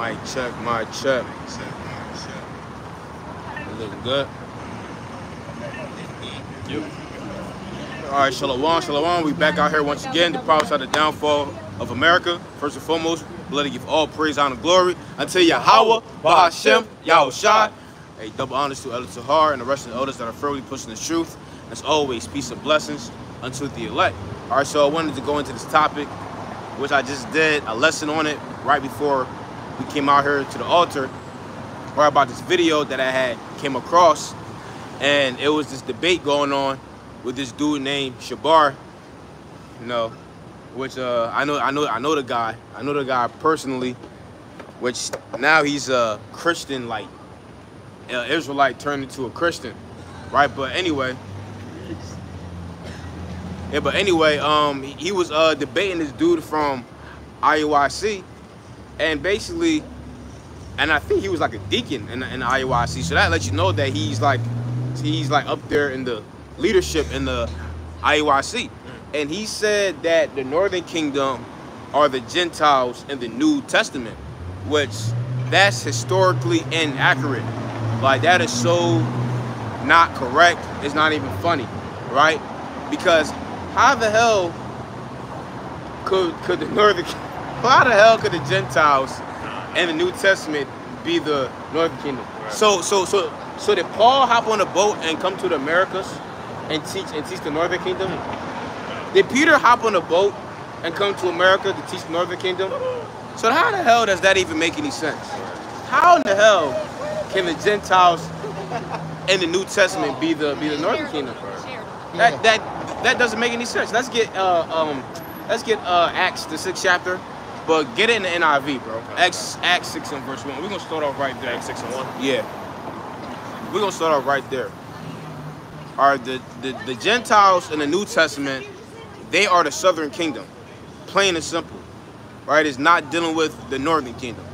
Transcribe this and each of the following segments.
Mic check, mic check. Looking good. Yep. All right, shalom, shalom. We back out here once again to prophesy the downfall of America. First and foremost, let it give all praise, honor, glory until Yahweh, Bahashem, Yahushua. Hey, double honors to Elder Tahar and the rest of the elders that are firmly pushing the truth. As always, peace and blessings unto the elect. All right, so I wanted to go into this topic, which I just did a lesson on it right before we came out here to the altar, right about this video that I had came across, and it was this debate going on with this dude named Shabar, you know, which I know the guy personally, which now he's a Christian, like Israelite turned into a Christian, right? But anyway, he was debating this dude from IUIC, and basically, and I think he was like a deacon in the IUIC, so that lets you know that he's like up there in the leadership in the IUIC. And he said that the Northern Kingdom are the Gentiles in the New Testament, which that's historically inaccurate. Like, that is so not correct. It's not even funny, right? Because how the hell could the Gentiles in the New Testament be the Northern Kingdom? Right. So did Paul hop on a boat and come to the Americas and teach the Northern Kingdom? Did Peter hop on a boat and come to America to teach the Northern Kingdom? So how the hell does that even make any sense? How in the hell can the Gentiles in the New Testament be the Northern Kingdom? That doesn't make any sense. Let's get Acts the 6th chapter, but get it in the NIV, bro. Acts 6 and verse 1. We're gonna start off right there. Acts 6 and 1. Yeah. We're gonna start off right there. All right, the Gentiles in the New Testament, they are the Southern Kingdom, plain and simple, right? It's not dealing with the Northern Kingdom,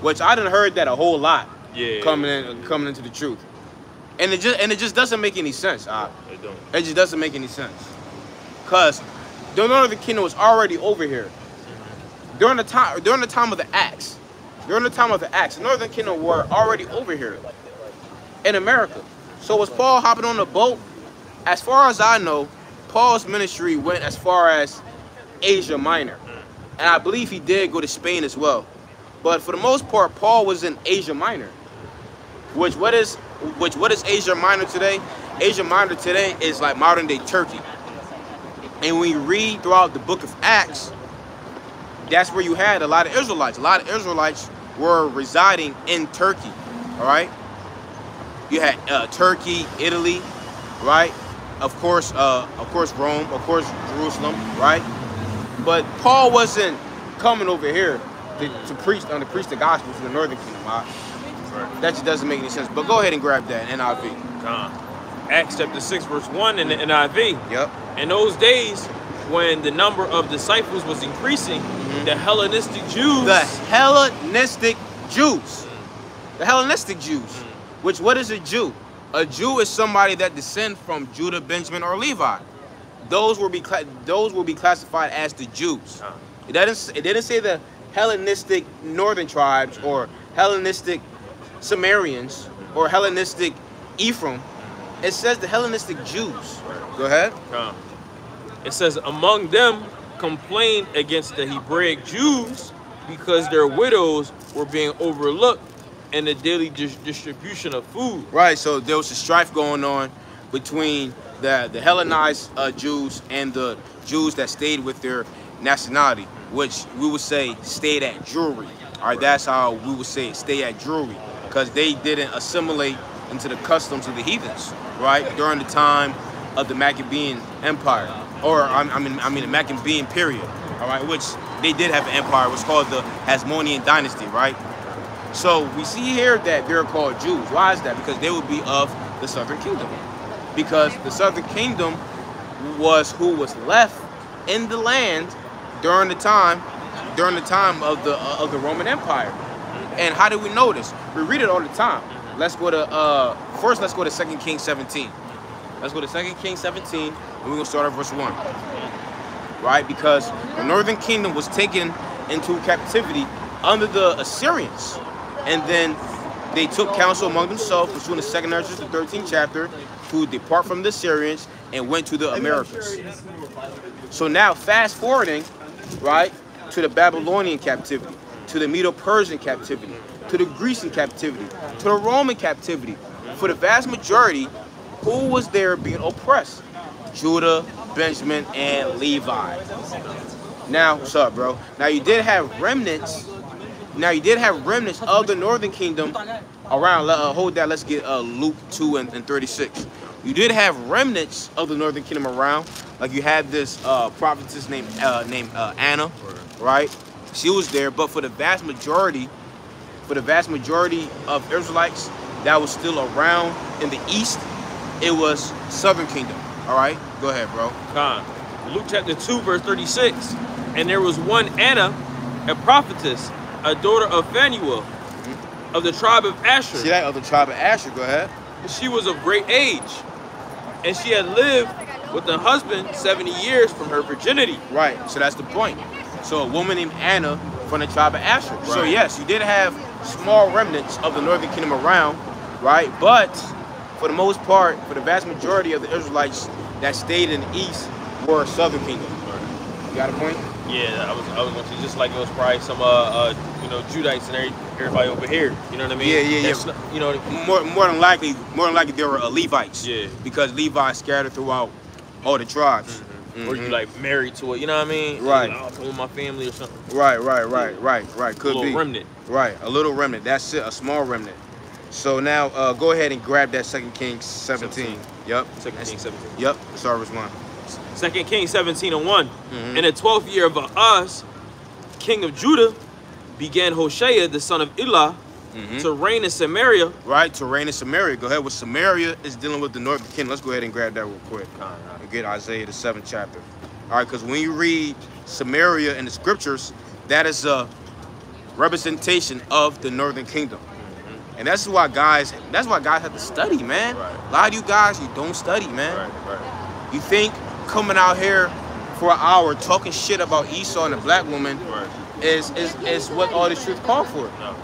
which I done heard that a whole lot. Yeah. Coming into the truth, and it just doesn't make any sense. It don't. It just doesn't make any sense, cause the Northern Kingdom was already over here during the time of the Acts. During the time of the Acts, the Northern Kingdom were already over here in America. So was Paul hopping on a boat? As far as I know, Paul's ministry went as far as Asia Minor, and I believe he did go to Spain as well. But for the most part, Paul was in Asia Minor. What is Asia Minor today? Asia Minor today is like modern day Turkey. And when you read throughout the book of Acts, that's where you had a lot of Israelites. A lot of Israelites were residing in Turkey. All right. You had Turkey, Italy, right? Of course, Rome, of course, Jerusalem, right? But Paul wasn't coming over here to preach the gospel to the Northern Kingdom. Right? That just doesn't make any sense. But go ahead and grab that NIV. Acts chapter 6 verse 1 in the NIV. Yep. In those days, when the number of disciples was increasing, the Hellenistic Jews. The Hellenistic Jews. The Hellenistic Jews. Which, what is a Jew? A Jew is somebody that descends from Judah, Benjamin, or Levi. Those will be classified as the Jews. It didn't say the Hellenistic northern tribes or Hellenistic Sumerians or Hellenistic Ephraim. It says the Hellenistic Jews. Go ahead. It says, among them complained against the Hebraic Jews because their widows were being overlooked in the daily distribution of food. Right, so there was a strife going on between the Hellenized Jews and the Jews that stayed with their nationality, which we would say stayed at Jewry. All right, that's how we would say it, stay at Jewry, because they didn't assimilate into the customs of the heathens, right, during the time of the Maccabean Empire, or I mean the Maccabean period, all right, which they did have an empire. It was called the Hasmonean dynasty, right? So we see here that they're called Jews. Why is that? Because they would be of the Southern Kingdom. Because the Southern Kingdom was who was left in the land during the time of the Roman Empire. And how do we know this? We read it all the time. Let's go to first. Let's go to 2 Kings 17. Let's go to 2 Kings 17, and we're gonna start at verse 1. Right? Because the Northern Kingdom was taken into captivity under the Assyrians. And then they took counsel among themselves, pursuing the 2nd Ezra, the 13th chapter, to depart from the Assyrians and went to the Americas. So now, fast forwarding, right, to the Babylonian captivity, to the Medo-Persian captivity, to the Grecian captivity, to the Roman captivity. For the vast majority, who was there being oppressed? Judah, Benjamin, and Levi. Now, what's up, bro? Now, you did have remnants. Now, you did have remnants of the northern kingdom around. Hold that. Let's get Luke 2 and 36. You did have remnants of the northern kingdom around. Like you had this prophetess named Anna, right? She was there, but for the vast majority of Israelites that was still around in the east, it was southern kingdom. All right, go ahead, bro. Luke chapter 2, verse 36. And there was one Anna, a prophetess, a daughter of Phanuel, of the tribe of Asher. See that? Of the tribe of Asher, go ahead. She was of great age, and she had lived with a husband 70 years from her virginity. Right, so that's the point. So a woman named Anna from the tribe of Asher. Right. So yes, you did have small remnants of the northern kingdom around, right? But for the most part, for the vast majority of the Israelites that stayed in the east were southern kingdom. You got a point? Yeah, I was going to, just like it was probably some Judites and everybody over here. You know what I mean? Yeah. You know, more than likely there were Levites. Yeah. Because Levi scattered throughout all the tribes. Or you like married to it, you know what I mean? Right. Like, I'll come with my family or something. Right. Could be. A little remnant. Right, a little remnant. That's it, a small remnant. So now go ahead and grab that 2 Kings 17. Yep. 2 Kings 17. Yep. Sorry, verse 1. 2 Kings 17:1. In the 12th year of Ahaz, king of Judah, began Hoshea, the son of Elah, to reign in Samaria. Right, to reign in Samaria. Go ahead. With Samaria is dealing with the northern kingdom. Let's go ahead and grab that real quick. And get Isaiah, the 7th chapter. All right, because when you read Samaria in the scriptures, that is a representation of the northern kingdom. And that's why guys have to study, man. Right. A lot of you guys, you don't study, man. Right. You think coming out here for an hour talking shit about Esau and a black woman is what all this truth called for. No.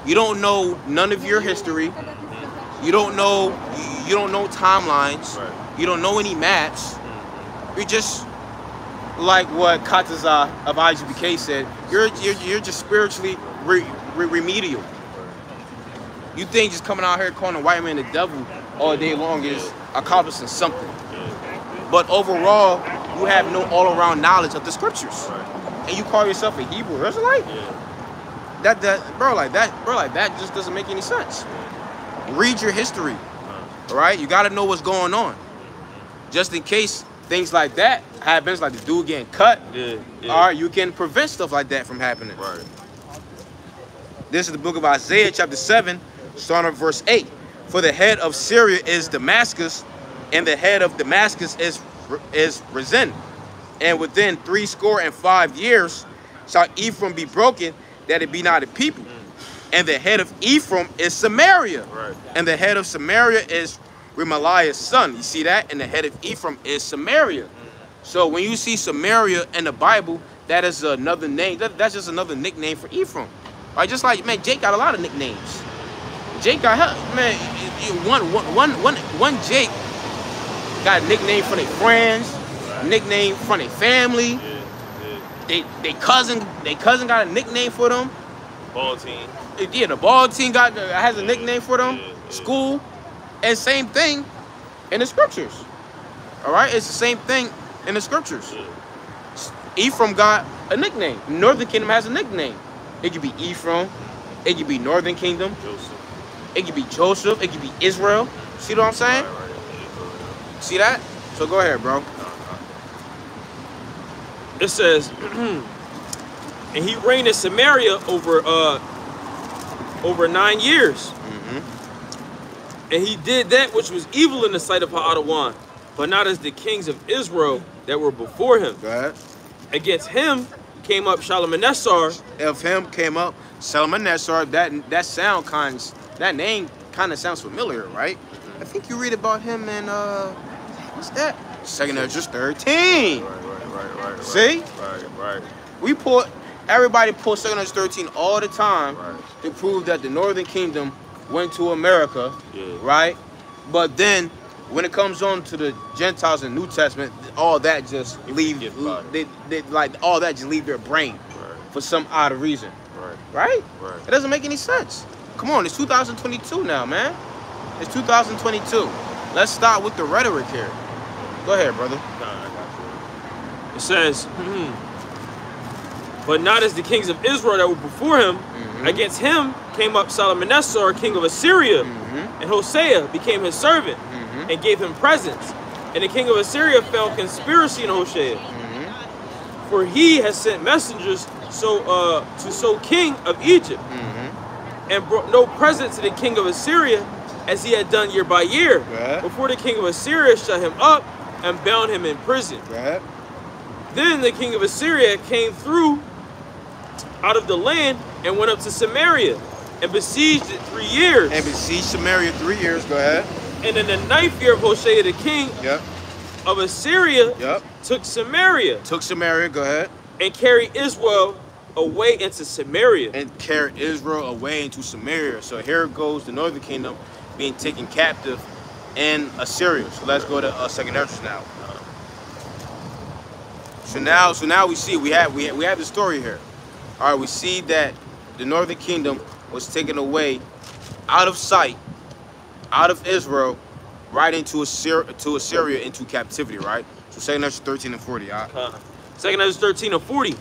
You don't know none of your history. You don't know timelines. Right. You don't know any maps. You're just like what Kataza of IGBK said. You're just spiritually remedial. You think just coming out here calling a white man the devil all day long is accomplishing something. But overall, you have no all-around knowledge of the scriptures. And you call yourself a Hebrew Israelite? Bro, that just doesn't make any sense. Read your history. All right? You got to know what's going on. Just in case things like that happens, like the dude getting cut, all right, you can prevent stuff like that from happening. Right. This is the book of Isaiah, chapter 7, starting at verse 8. For the head of Syria is Damascus, and the head of Damascus is Rezin. And within 65 years shall Ephraim be broken, that it be not a people. And the head of Ephraim is Samaria. Right. And the head of Samaria is Remaliah's son. You see that? And the head of Ephraim is Samaria. So when you see Samaria in the Bible, that is another name. That's just another nickname for Ephraim. Right? Just like, man, Jake got a lot of nicknames. Jake got, man, one Jake got a nickname for their friends, nickname for their family. They cousin got a nickname for them. Ball team. Yeah, the ball team has a nickname for them. School, and same thing in the scriptures. All right, it's the same thing in the scriptures. Ephraim got a nickname. Northern Kingdom has a nickname. It could be Ephraim. It could be Northern Kingdom. Joseph. It could be Joseph. It could be Israel. See what I'm saying? Right. See that? So go ahead, bro. It says, and he reigned in Samaria over 9 years. And he did that which was evil in the sight of Ha'adawan, but not as the kings of Israel that were before him. Go ahead. Against him came up Shalmaneser. Of him came up Shalmaneser. That name kind of sounds familiar, right? I think you read about him in what's that? 2nd Ezra 13. Right. See? Right. We pulled. everybody pulls 213 all the time Right. to prove that the Northern Kingdom went to America, Yeah. right? But then when it comes on to the Gentiles in the New Testament, all that just leave they like all that just leave their brain Right. for some odd reason, Right. right? Right. It doesn't make any sense. Come on, it's 2022 now, man. It's 2022. Let's start with the rhetoric here. Go ahead, brother. Nah, I got you. It says, but not as the kings of Israel that were before him. Against him came up Salmanassar, king of Assyria, and Hosea became his servant and gave him presents. And the king of Assyria found conspiracy in Hosea, for he has sent messengers to so king of Egypt, and brought no present to the king of Assyria, as he had done year by year. Right. Before the king of Assyria shut him up and bound him in prison. Right. Then the king of Assyria came through out of the land and went up to Samaria and besieged it 3 years. And besieged Samaria 3 years. Go ahead. And in the 9th year of Hosea the king Yep. of Assyria Yep. took Samaria Took Samaria. Go ahead. and carried Israel away into Samaria. And carried Israel away into Samaria. So here goes the Northern Kingdom being taken captive in Assyria. So let's go to 2nd Esdras now. So now we see we have the story here. All right, we see that the Northern Kingdom was taken away out of sight, out of Israel, right into Assyria into captivity, right? So 2nd Esdras 13 and 40. All right? 2nd Esdras 13 and 40.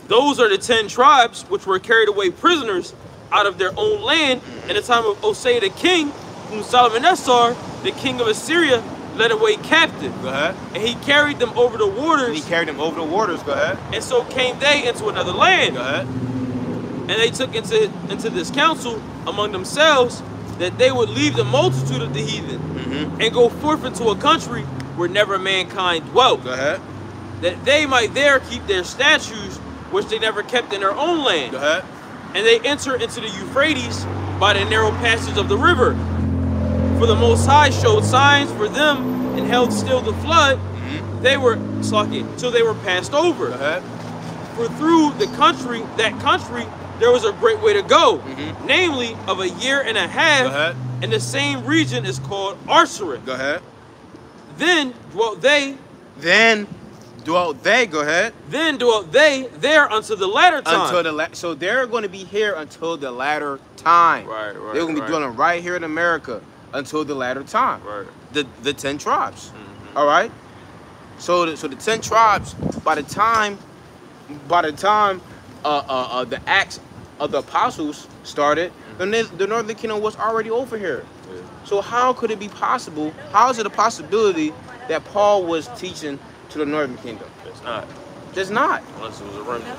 Those are the 10 tribes which were carried away prisoners out of their own land in the time of Hosea the king, whom Salmanassar, the king of Assyria, led away captive. Go ahead. And he carried them over the waters. And he carried them over the waters. Go ahead. And so came they into another land. Go ahead. And they took into this counsel among themselves that they would leave the multitude of the heathen and go forth into a country where never mankind dwelt. Go ahead. That they might there keep their statutes, which they never kept in their own land. Go ahead. And they enter into the Euphrates by the narrow passage of the river. For the Most High showed signs for them and held still the flood. They were till they were passed over. Go ahead. For through that country, there was a great way to go, namely of a year and a half. Go ahead. And the same region is called Arsaret. Go ahead. Then dwelt they. Go ahead. Then dwelt they there unto the latter time. So they're going to be here until the latter time. Right. They're going to be dwelling right here in America until the latter time. Right. The 10 tribes. All right. So the 10 tribes. By the time the Acts of the Apostles started, the Northern Kingdom was already over here. Yeah. So how could it be possible? How is it a possibility that Paul was teaching to the Northern Kingdom? It's not. There's not. Unless it was a remnant.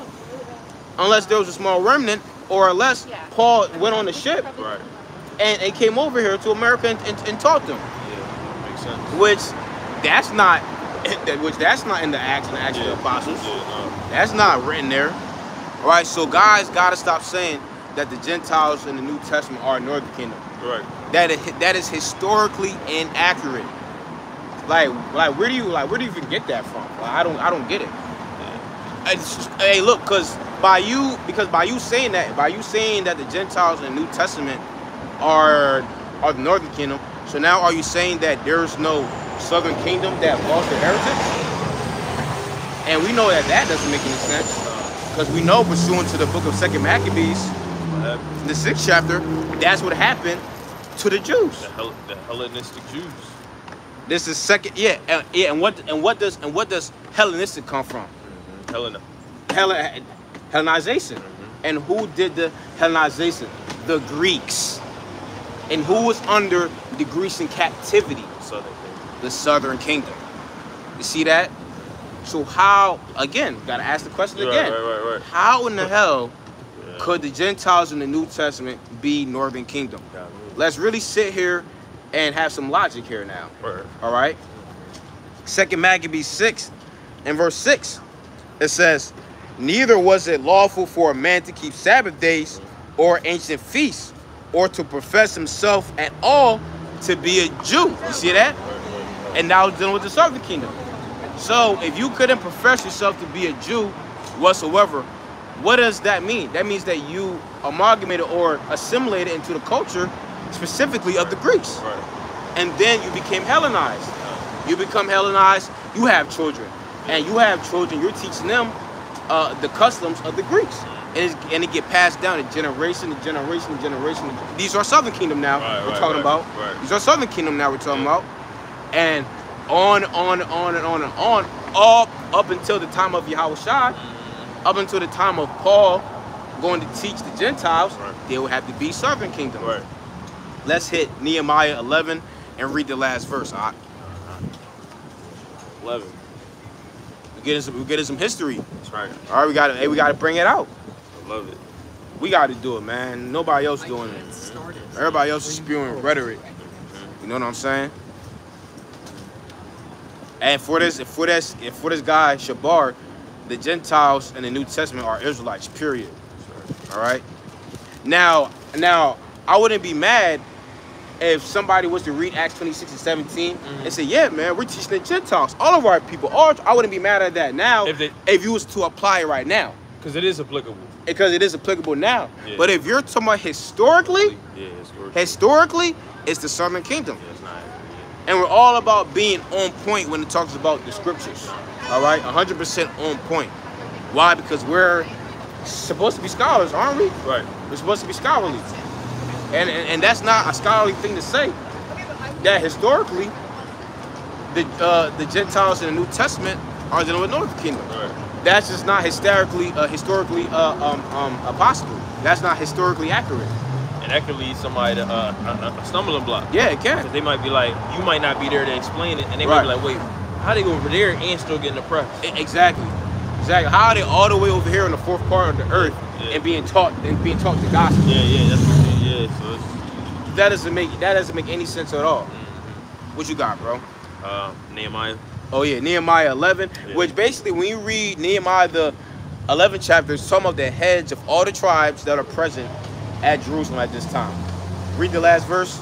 Unless there was a small remnant, or unless Paul went on a ship Right. and came over here to America and taught them. Yeah. Makes sense. Which that's not in the Acts of the Apostles. Yeah, no. That's not written there. All right, so guys gotta stop saying that the Gentiles in the New Testament are Northern Kingdom. Right. That is historically inaccurate. Like where do you even get that from? Like, I don't get it. Hey, look, because by you saying that the Gentiles in the New Testament are the Northern Kingdom, so now are you saying that there's no Southern Kingdom that lost their heritage? And we know that doesn't make any sense, because we know, pursuant to the book of 2nd Maccabees, the 6th chapter, that's what happened to the Jews. The Hellenistic Jews. This is second, and what does Hellenistic come from? Hellenization. And who did the Hellenization? The Greeks. And who was under the Grecian captivity? The Southern Kingdom. You see that? So how, again, gotta ask the question again. Right. How in the hell could the Gentiles in the New Testament be Northern Kingdom? Let's really sit here and have some logic here now. Right. All right? 2nd Maccabees 6 and verse 6. It says, neither was it lawful for a man to keep Sabbath days or ancient feasts, or to profess himself at all to be a Jew. You see that? And now it's dealing with the Southern Kingdom. So if you couldn't profess yourself to be a Jew whatsoever, What does that mean? That means that you amalgamated or assimilated into the culture specifically of the Greeks. Right. And then you became Hellenized. You become Hellenized, you have children. And you have children, you're teaching them the customs of the Greeks. And it get passed down to generation to generation to generation. These are Southern Kingdom now we're talking about. Right. These are Southern Kingdom now we're talking about. And on and on and on and on and on, up until the time of Yahushua, up until the time of Paul going to teach the Gentiles, there will have to be Southern Kingdom. Right. Let's hit Nehemiah 11 and read the last verse. 11. We're getting some history. That's right. All right, we gotta bring it out. I love it. We got to do it, man. Nobody else doing it. Everybody else is spewing rhetoric. You know what I'm saying? And for this guy Shabar, the Gentiles in the New Testament are Israelites. Period. All right. Now, I wouldn't be mad if somebody was to read Acts 26 and 17 and say, "Yeah, man, we're teaching the Gentiles, all of our people." I wouldn't be mad at that now if you was to apply it right now. Because it is applicable. Because it is applicable now. Yeah. But if you're talking about historically, historically, it's the Southern Kingdom. Yeah, it's not. And we're all about being on point when it talks about the scriptures. All right? 100% on point. Why? Because we're supposed to be scholars, aren't we? Right. We're supposed to be scholarly. And that's not a scholarly thing to say. That historically, the Gentiles in the New Testament are dealing with Northern Kingdom. Right. That's just not historically possible. That's not historically accurate. And that could lead somebody to a stumbling block. Yeah, it can. Because they might be like, you might not be there to explain it, and they might be like, wait, how they go over there and still getting oppressed? Exactly. How are they all the way over here in the fourth part of the earth and being taught the gospel? Yeah, that's what it is. So that doesn't make any sense at all. What you got, bro? Nehemiah. Oh yeah, Nehemiah 11, which basically when you read Nehemiah the 11th chapter, it's talking about the heads of all the tribes that are present at Jerusalem at this time. Read the last verse.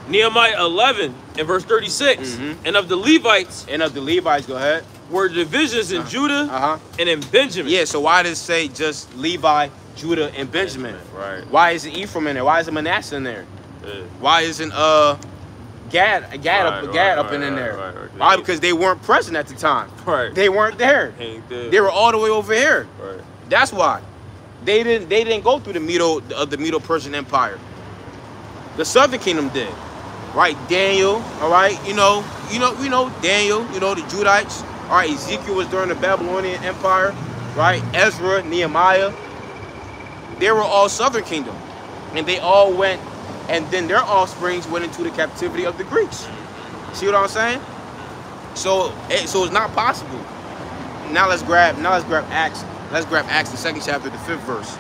Nehemiah 11 and verse 36. And of the Levites. Go ahead. Were divisions in Judah and in Benjamin. Yeah, so why does it say just Levi, Judah, and Benjamin? Right. Why isn't Ephraim in there? Why isn't Manasseh in there? Yeah. Why isn't Gad up in there? Right. Why? Because they weren't present at the time. Right. They weren't there. They were all the way over here. Right. That's why. They didn't go through the Medo-Persian Empire. The Southern Kingdom did. Right? Daniel, all right, you know Daniel, the Judites. All right, Ezekiel was during the Babylonian Empire, right? Ezra, Nehemiah. They were all Southern Kingdom. And they all went, and then their offsprings went into the captivity of the Greeks. See what I'm saying? So it's not possible. Now let's grab Acts. Let's grab Acts, the 2nd chapter, the 5th verse.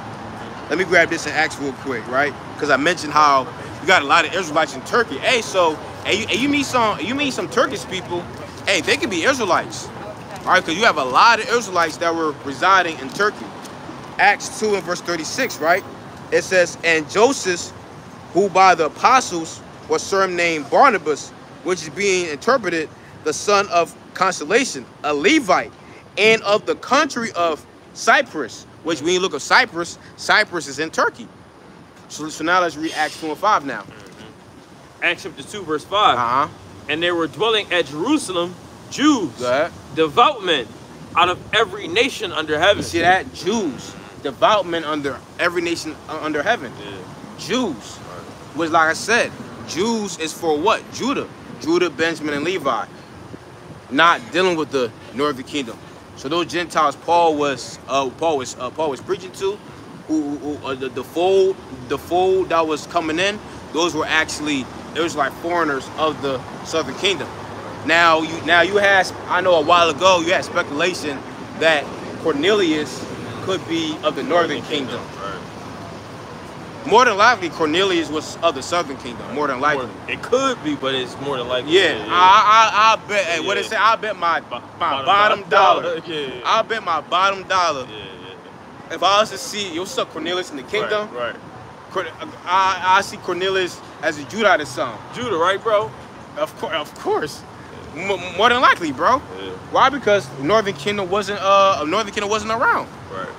Let me grab this in Acts real quick, right? Because I mentioned how you got a lot of Israelites in Turkey. Hey, you meet some Turkish people. Hey, they could be Israelites. All right, because you have a lot of Israelites that were residing in Turkey. Acts 2 and verse 36, right? It says, and Joseph, who by the apostles was surnamed Barnabas, which is being interpreted the son of consolation, a Levite, and of the country of Cyprus, which when you look at Cyprus is in Turkey. So now let's read Acts 2 and 5 now. Acts chapter 2, verse 5. And they were dwelling at Jerusalem Jews, devout men, out of every nation under heaven. You see that? Jews, devout men under every nation under heaven. Yeah. Jews, which like I said, Jews is for what? Judah, Benjamin, and Levi. Not dealing with the Northern Kingdom. So those Gentiles Paul was preaching to, the fold that was coming in, those were actually like foreigners of the Southern Kingdom. Now you had, I know a while ago you had speculation that Cornelius could be of the Northern Kingdom. More than likely, Cornelius was of the Southern Kingdom. More than likely, it could be, but it's more than likely. Yeah, I bet. Hey, what it say? I bet my bottom dollar. Yeah. I bet my bottom dollar. Yeah. If I was to see, what's up, Cornelius in the kingdom? Right. I see Cornelius as a Judite son. Judah, right, bro? Of course. More than likely, bro. Yeah. Why? Because Northern Kingdom wasn't around. Right.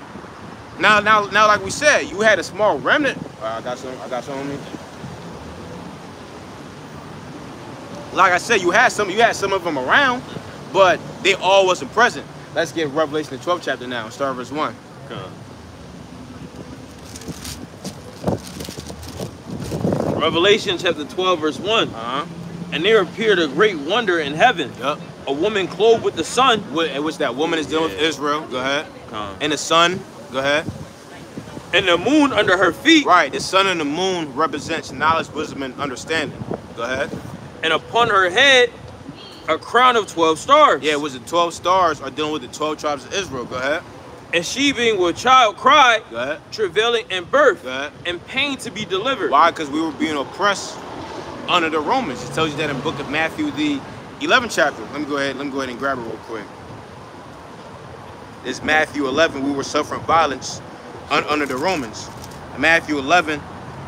Now, like we said, you had a small remnant. I got some on me. Like I said, you had some of them around, but they all wasn't present. Let's get Revelation the 12th chapter now. Start verse 1. Okay. Revelation chapter 12 verse 1. And there appeared a great wonder in heaven. Yup. A woman clothed with the sun. Which that woman is dealing with Israel. Go ahead. And the sun. Go ahead. And the moon under her feet. Right. The sun and the moon represents knowledge, wisdom, and understanding. Go ahead. And upon her head a crown of 12 stars. Yeah, it was the 12 stars are dealing with the 12 tribes of Israel. Go ahead. And she being with child cried, Go ahead. travailing in birth, Go ahead. and pain to be delivered. Why? Because we were being oppressed under the Romans. It tells you that in the book of Matthew, the 11th chapter. Let me go ahead and grab it real quick. It's Matthew 11. We were suffering violence under the Romans. Matthew 11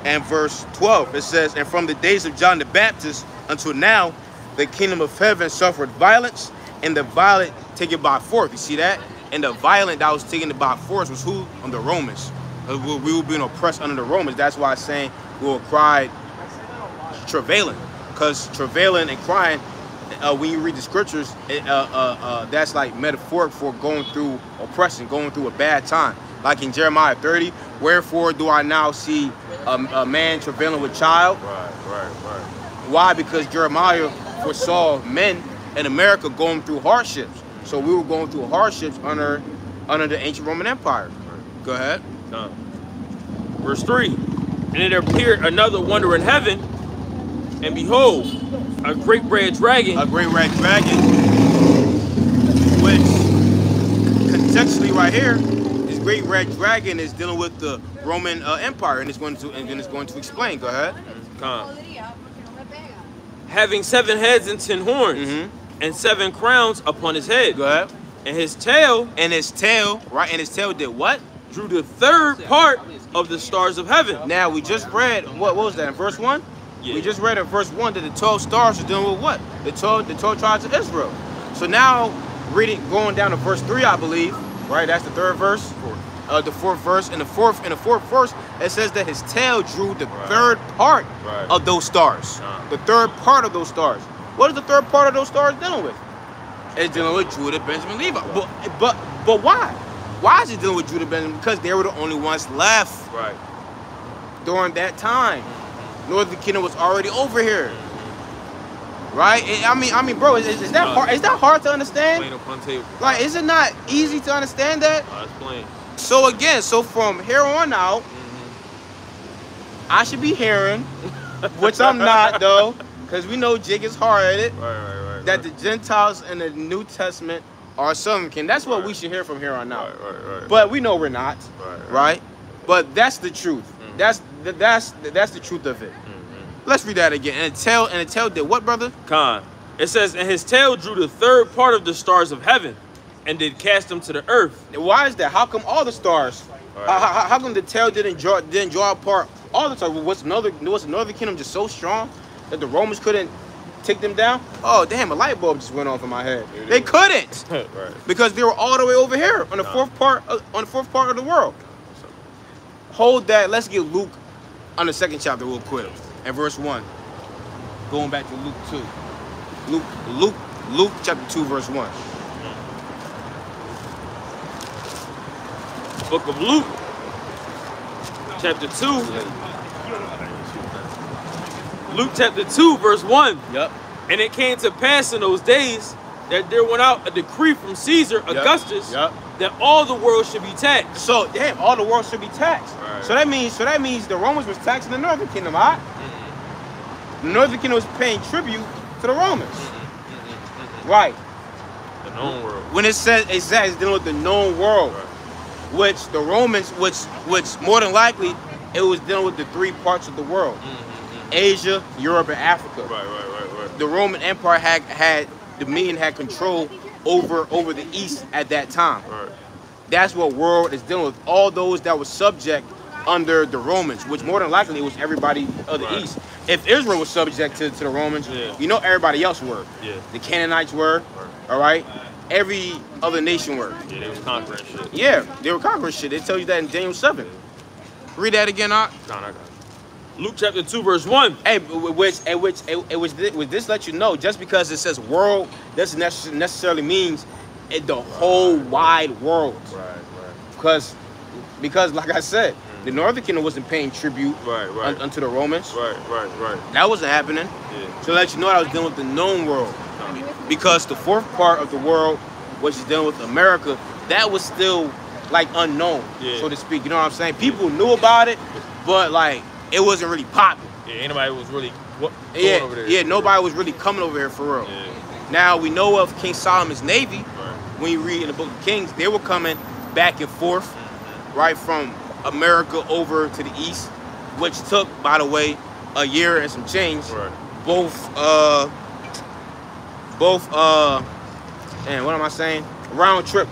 and verse 12. It says, and from the days of John the Baptist until now, the kingdom of heaven suffered violence, and the violent take it by force. You see that? And the violent that was taken by force was who? On the Romans. We were being oppressed under the Romans. That's why I'm saying we were cried travailing. Because travailing and crying, when you read the scriptures, that's like metaphoric for going through oppression, going through a bad time. Like in Jeremiah 30, wherefore do I now see a man travailing with child? Right. Why? Because Jeremiah foresaw men in America going through hardships. So we were going through hardships under the ancient Roman Empire. Go ahead. Verse 3. And it appeared another wonder in heaven, and behold, a great red dragon. A great red dragon, which contextually right here, this great red dragon is dealing with the Roman Empire, and it's going to explain. Go ahead. Having 7 heads and 10 horns, and 7 crowns upon his head. Go ahead. And his tail, right? And his tail did what? Drew the third part of the stars of heaven. Now we just read what was that in verse 1? Yeah. We just read in verse 1 that the 12 stars are dealing with what? The 12 tribes of Israel. So now going down to verse 3, I believe, right? That's the third verse. The fourth verse. In the fourth verse, it says that his tail drew the third part of those stars. The third part of those stars. What is the third part of those stars dealing with? It's dealing with Judah, Benjamin, Levi. But why? Why is it dealing with Judah, Benjamin? Because they were the only ones left. Right. During that time, Northern Kingdom was already over here. Right? I mean, bro, is that hard? Is that hard to understand? Plain upon table. Like, is it not easy to understand that? That's plain. So again, from here on out, I should be hearing, which I'm not though, because we know Jake is hard-headed, that the Gentiles in the New Testament are Southern Kingdom. That's what we should hear from here on out. But we know we're not, right? But that's the truth. That's the truth of it. Let's read that again. And the tail did what, brother? It says, and his tail drew the third part of the stars of heaven, and did cast them to the earth. Why is that? How come all the stars? How come the tail didn't draw apart all the stars? Was Northern Kingdom just so strong that the Romans couldn't take them down? Oh damn! A light bulb just went off in my head. They couldn't, because they were all the way over here on the fourth part of the world. Hold that. Let's get Luke on the 2nd chapter real quick and verse 1. Going back to Luke 2. Luke chapter 2 verse 1. Book of Luke, chapter 2. Luke chapter 2, verse 1. Yep. And it came to pass in those days that there went out a decree from Caesar Augustus that all the world should be taxed. So damn, all the world should be taxed. Right. So that means the Romans was taxing the Northern Kingdom, all right? The Northern Kingdom was paying tribute to the Romans. Right. The known world. When it says it's dealing with the known world. Which the Romans, which more than likely, it was dealing with the 3 parts of the world: Asia, Europe, and Africa. Right. The Roman Empire had dominion, had control over the East at that time. That's what world is dealing with. All those that were subject under the Romans, which more than likely it was everybody of the Right. East. If Israel was subject to the Romans, Yeah. you know everybody else were. Yeah. The Canaanites were, Right. all right? Every other nation were. Yeah, they was conquering shit. Yeah, they were conquering shit. They tell you that in Daniel 7. Read that again, Doc. Nah, I got it. Luke chapter 2, verse 1. Hey, which this lets you know, just because it says world doesn't necessarily means the whole wide world. Right. Because like I said, the Northern Kingdom wasn't paying tribute Right. unto the Romans. Right. That wasn't happening. Yeah. So let you know I was dealing with the known world. Because the fourth part of the world, which is dealing with America, that was still like unknown, Yeah. so to speak. You know what I'm saying? People knew about it, but like it wasn't really popping. Yeah, anybody was really going over there. Yeah, nobody was really coming over here for real. Yeah. Now we know of King Solomon's navy. Right. When you read in the book of Kings, they were coming back and forth, right, from America over to the east, which took, by the way, a year and some change. Right. And what am I saying? Round trip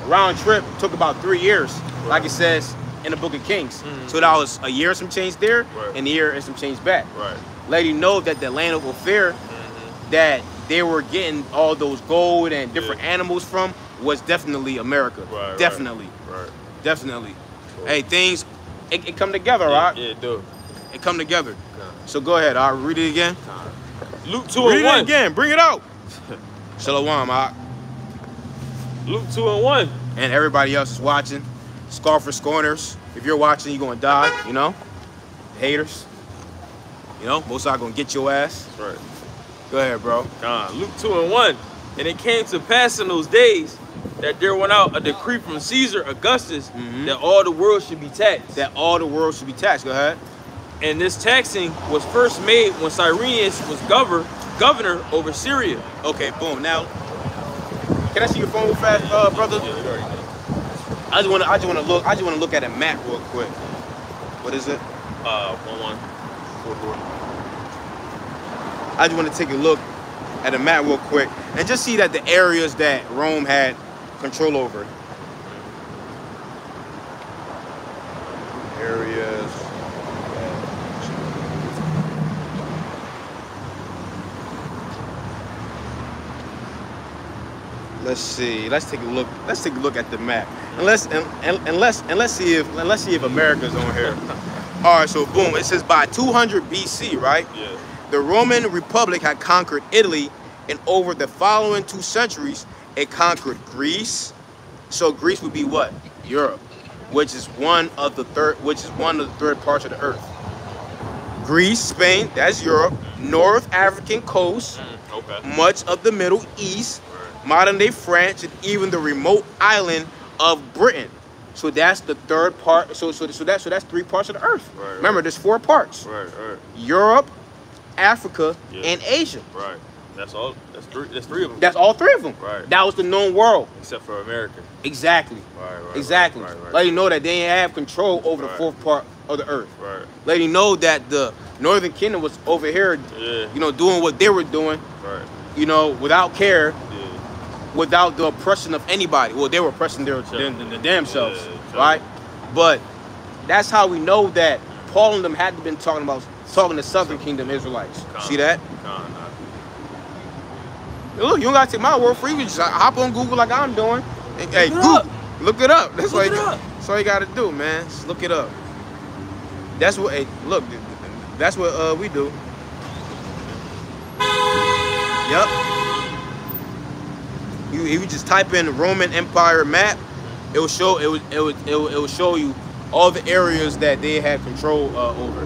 took about 3 years, like it says in the book of Kings. So that was a year and some change there, and a year and some change back. Right. Let you know that the land of Ophir, that they were getting all those gold and different animals from, was definitely America. Right. Definitely. Right. Definitely. Cool. Hey, things, it come together, right? Yeah, it do. It come together. Okay. So go ahead, I'll read it again. Luke 2 Read and 1. it again, bring it out. Shalom, Luke 2 and 1. and everybody else is watching. Scoffers, scorners. If you're watching, you're gonna die, you know? Haters. You know, most are gonna get your ass. Right. Go ahead, bro. Luke 2 and 1. And it came to pass in those days that there went out a decree from Caesar Augustus that all the world should be taxed. That all the world should be taxed. Go ahead. And this taxing was first made when Cyrenius was governor over Syria. Okay, boom. Now, can I see your phone real fast, brother? Yeah, you already know. I just wanna look at a map real quick. What is it? 1144. I just want to take a look at a map real quick and just see that the areas that Rome had control over. Areas. Let's see. Let's take a look. Let's take a look at the map. And let's see if America's on here. All right. So boom. It says by 200 BC, right? Yeah. The Roman Republic had conquered Italy, and over the following 2 centuries, it conquered Greece. So Greece would be what? Europe, which is one of the third parts of the earth. Greece, Spain, that's Europe. North African coast, Okay. much of the Middle East, modern-day France, and even the remote island of Britain. So that's the third part. So that's 3 parts of the earth. Right, Remember, there's 4 parts: Right. Europe, Africa, Yeah. and Asia. Right. That's all. That's 3 of them. That's all 3 of them. Right. That was the known world. Except for America. Exactly. Right. Exactly. Right. Let you know that they didn't have control over the Right. 4th part of the earth. Right. Let you know that the Northern Kingdom was over here, Yeah. you know, doing what they were doing, Right. you know, without care, Yeah. without the oppression of anybody. Well, they were oppressing their damn selves, Yeah, right? But that's how we know that Paul and them had to been talking to Southern Kingdom Israelites. See that? Look, you don't gotta take my word for it. You can just hop on Google like I'm doing. Hey, look it up. That's all you gotta do, man. Just look it up. That's what. Hey, look, that's what we do. Yep. You just type in Roman Empire map. It will show. It will show you all the areas that they had control over,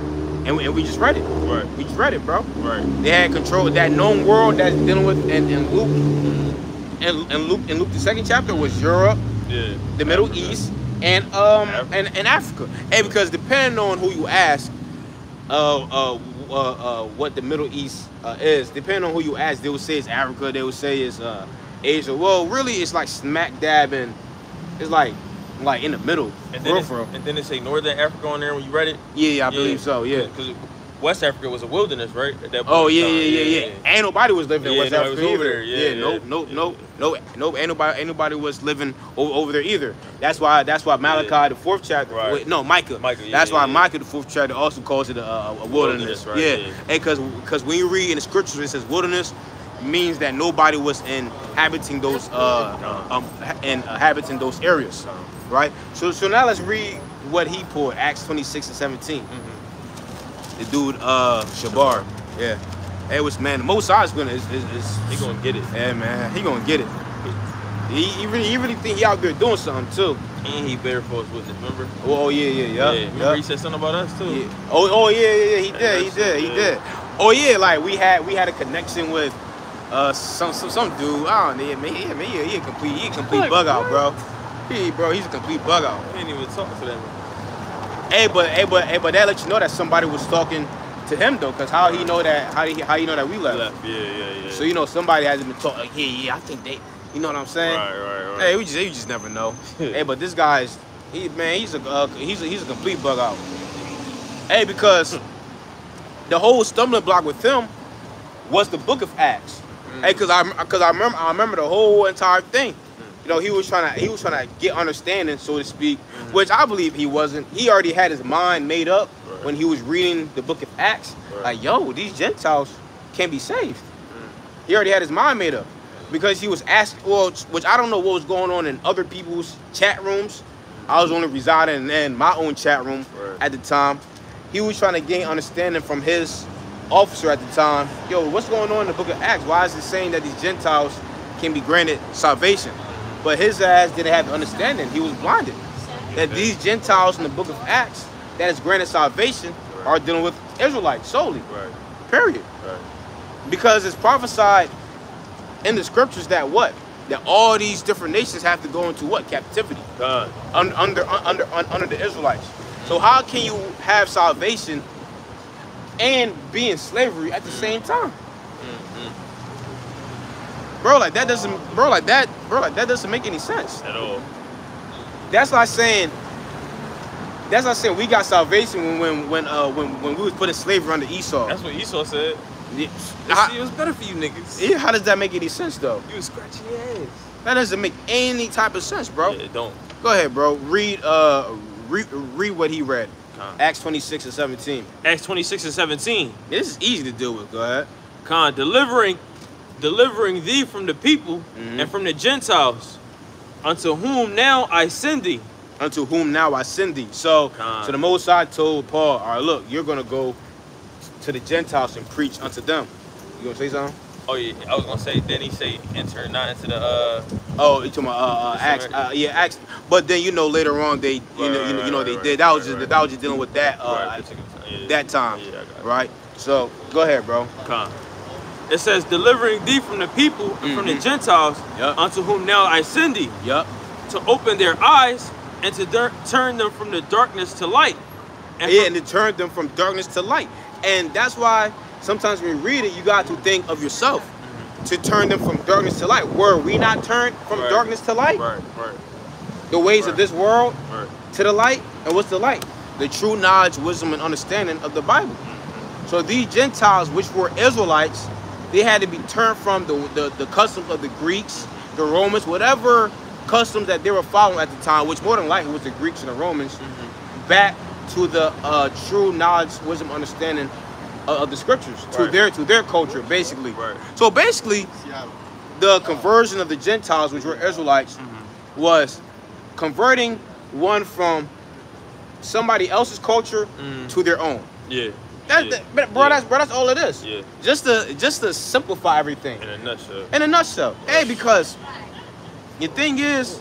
and we just read it. Right. We just read it, bro. Right. They had control of that known world that's dealing with, and Luke, and Luke the 2nd chapter was Europe, Yeah. the Middle East, and Africa. Hey, because depending on who you ask, what the Middle East is, depending on who you ask, they will say it's Africa. They will say it's Asia. Well, really, it's like smack dab, and it's like in the middle. And for then real. and then they say Northern Africa on there when you read it. Yeah, I believe so. Yeah. Because West Africa was a wilderness, right? At that point Oh in yeah, time. yeah. Ain't nobody was living in West nobody was Africa over either. there. Yeah, No. Ain't nobody was living over there either. That's why Malachi the 4th chapter. Right. Wait, no, Micah. That's why Micah the 4th chapter also calls it a wilderness. Right, yeah. Because when you read in the scriptures it says wilderness means that nobody was inhabiting those inhabiting those areas, right? So now let's read what he pulled, Acts 26 and 17. The dude Shabar. Yeah. Hey, was man, the Most High is gonna he gonna get it. Yeah, man, he gonna get it. He really think he out there doing something too. And he bear false witness, remember? Oh yeah. Remember he said something about us too. Yeah. Oh yeah. He did. Oh yeah, like we had a connection with some dude. I don't know, man. He a complete bug out, bro. He's a complete bug out. I ain't even talk to that man. Hey, but that lets you know that somebody was talking to him though, cause how he know that we left? Yeah. So somebody hasn't been talking. Like, yeah, I think they. You know what I'm saying? Right. Hey, we just never know. Hey, but this guy's he's a complete bug out. Hey, because the whole stumbling block with him was the Book of Acts. Hey, cause I remember the whole entire thing. He was trying to get understanding, so to speak, which I believe he wasn't. He already had his mind made up when he was reading the Book of Acts. Like, yo, these Gentiles can be saved. He already had his mind made up because he was asked. Well, which I don't know what was going on in other people's chat rooms. I was only residing in my own chat room at the time. He was trying to gain understanding from his officer at the time. Yo, what's going on in the Book of Acts? Why is it saying that these Gentiles can be granted salvation? But his ass didn't have the understanding. He was blinded. That these Gentiles in the Book of Acts that is granted salvation are dealing with Israelites solely. Period. Because it's prophesied in the scriptures that what? That all these different nations have to go into what? Captivity. Under the Israelites. So how can you have salvation and be in slavery at the same time? Bro, that doesn't make any sense at all. That's like saying we got salvation when we was put in slavery under Esau. That's what Esau said. Yeah. It was better for you niggas. Yeah, how does that make any sense though? You was scratching your ass. That doesn't make any type of sense, bro. Yeah, it don't. Go ahead, bro. Read what he read. Acts 26 and 17. Acts 26 and 17. This is easy to deal with. Go ahead. Delivering thee from the people and from the Gentiles, unto whom now I send thee. Unto whom now I send thee. So the Most High told Paul, all right, look, you're gonna go to the Gentiles and preach unto them. You gonna say something? Oh yeah, I was gonna say. Then he say enter not into the. Oh, you talking about Acts? Yeah, Acts. But then later on they did. That was just dealing with that that time, right? So go ahead, bro. It says, delivering thee from the people and from the Gentiles, unto whom now I send thee, to open their eyes and to turn them from the darkness to light. And to turn them from darkness to light. And that's why sometimes when you read it, you got to think of yourself. To turn them from darkness to light. Were we not turned from darkness to light? The ways of this world to the light. And what's the light? The true knowledge, wisdom, and understanding of the Bible. So these Gentiles, which were Israelites, they had to be turned from the customs of the Greeks, the Romans, whatever customs that they were following at the time, which more than likely was the Greeks and the Romans, back to the true knowledge, wisdom, understanding of the scriptures, to their culture, basically. So basically, the conversion of the Gentiles, which were Israelites, was converting one from somebody else's culture to their own. That's all it is. Just to simplify everything. In a nutshell. Hey, because the thing is,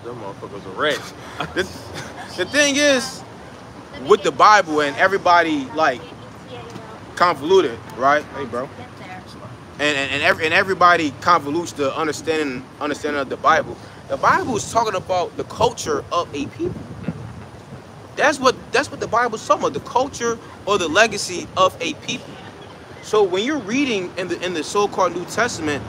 them motherfuckers are rats. the thing is, with the Bible and everybody like convoluted, right? Hey, bro. And everybody convolutes the understanding of the Bible. The Bible is talking about the culture of a people. That's what the Bible's talking about, the culture or the legacy of a people. So when you're reading in the so-called New Testament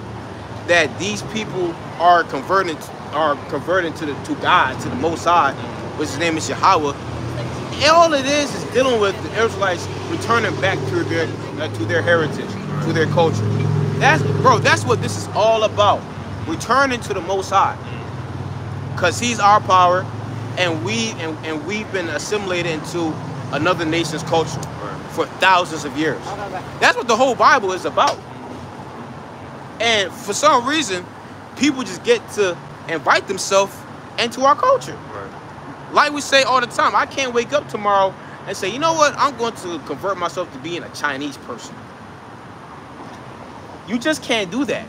that these people are converted to God, to the Most High, which his name is Yahweh, all it is dealing with the Israelites returning back to their heritage, to their culture. That's what this is all about. Returning to the Most High, because He's our power, and we've been assimilated into another nation's culture for thousands of years. That's what the whole Bible is about. And for some reason, people just get to invite themselves into our culture. Like we say all the time, I can't wake up tomorrow and say, you know what, I'm going to convert myself to being a Chinese person. You just can't do that.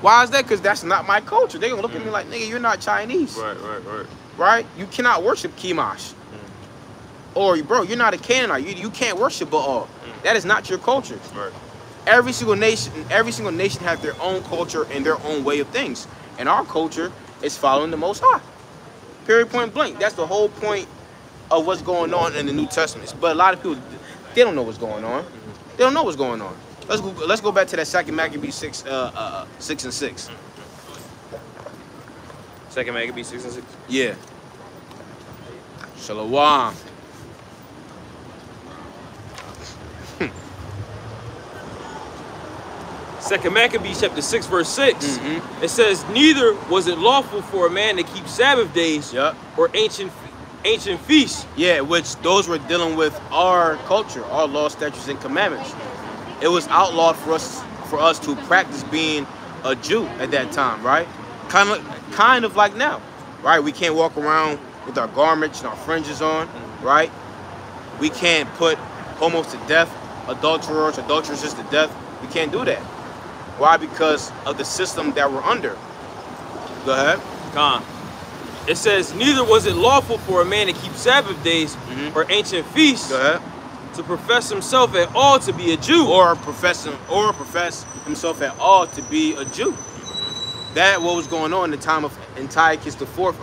Why is that? Because that's not my culture. They're going to look at me like, nigga, you're not Chinese. Right? You cannot worship Kimash. Or, bro, you're not a Canaanite. You can't worship Baal. That is not your culture. Every single nation has their own culture and their own way of things. And our culture is following the Most High. Period, point blank. That's the whole point of what's going on in the New Testament. But a lot of people, they don't know what's going on. They don't know what's going on. Let's go back to that 2 Maccabees 6 and 6. 2 Maccabees 6 and 6. Yeah. Shalom. Second Maccabees chapter 6 verse 6. It says, neither was it lawful for a man to keep Sabbath days or ancient feasts. Yeah, which those were dealing with our culture, our laws, statutes, and commandments. It was outlawed for us to practice being a Jew at that time, right? Kind of like now, right? We can't walk around with our garments and our fringes on, right? We can't put homos to death, adulteresses to death. We can't do that. Why? Because of the system that we're under. Go ahead. It says, neither was it lawful for a man to keep Sabbath days or ancient feasts. Go ahead. To profess himself at all to be a Jew. Or profess himself at all to be a Jew. That what was going on in the time of Antiochus IV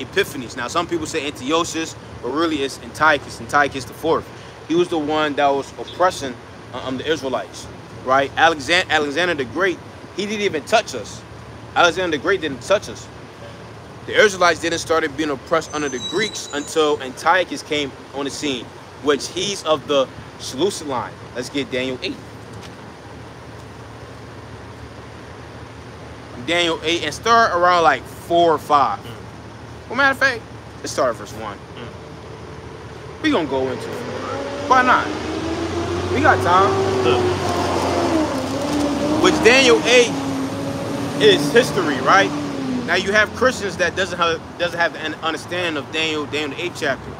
Epiphanes. Now some people say Antiochus, but really it's Antiochus IV. He was the one that was oppressing the Israelites, right? Alexander the Great, he didn't even touch us. Alexander the Great didn't touch us. The Israelites didn't start being oppressed under the Greeks until Antiochus came on the scene, which he's of the Seleucid line. Let's get Daniel 8. Daniel 8 and start around like 4 or 5. Well, matter of fact, let's start at verse 1. We're going to go into it. Why not? We got time. Which Daniel 8 is history, right? Now you have Christians that doesn't have an understanding of Daniel the 8th chapter,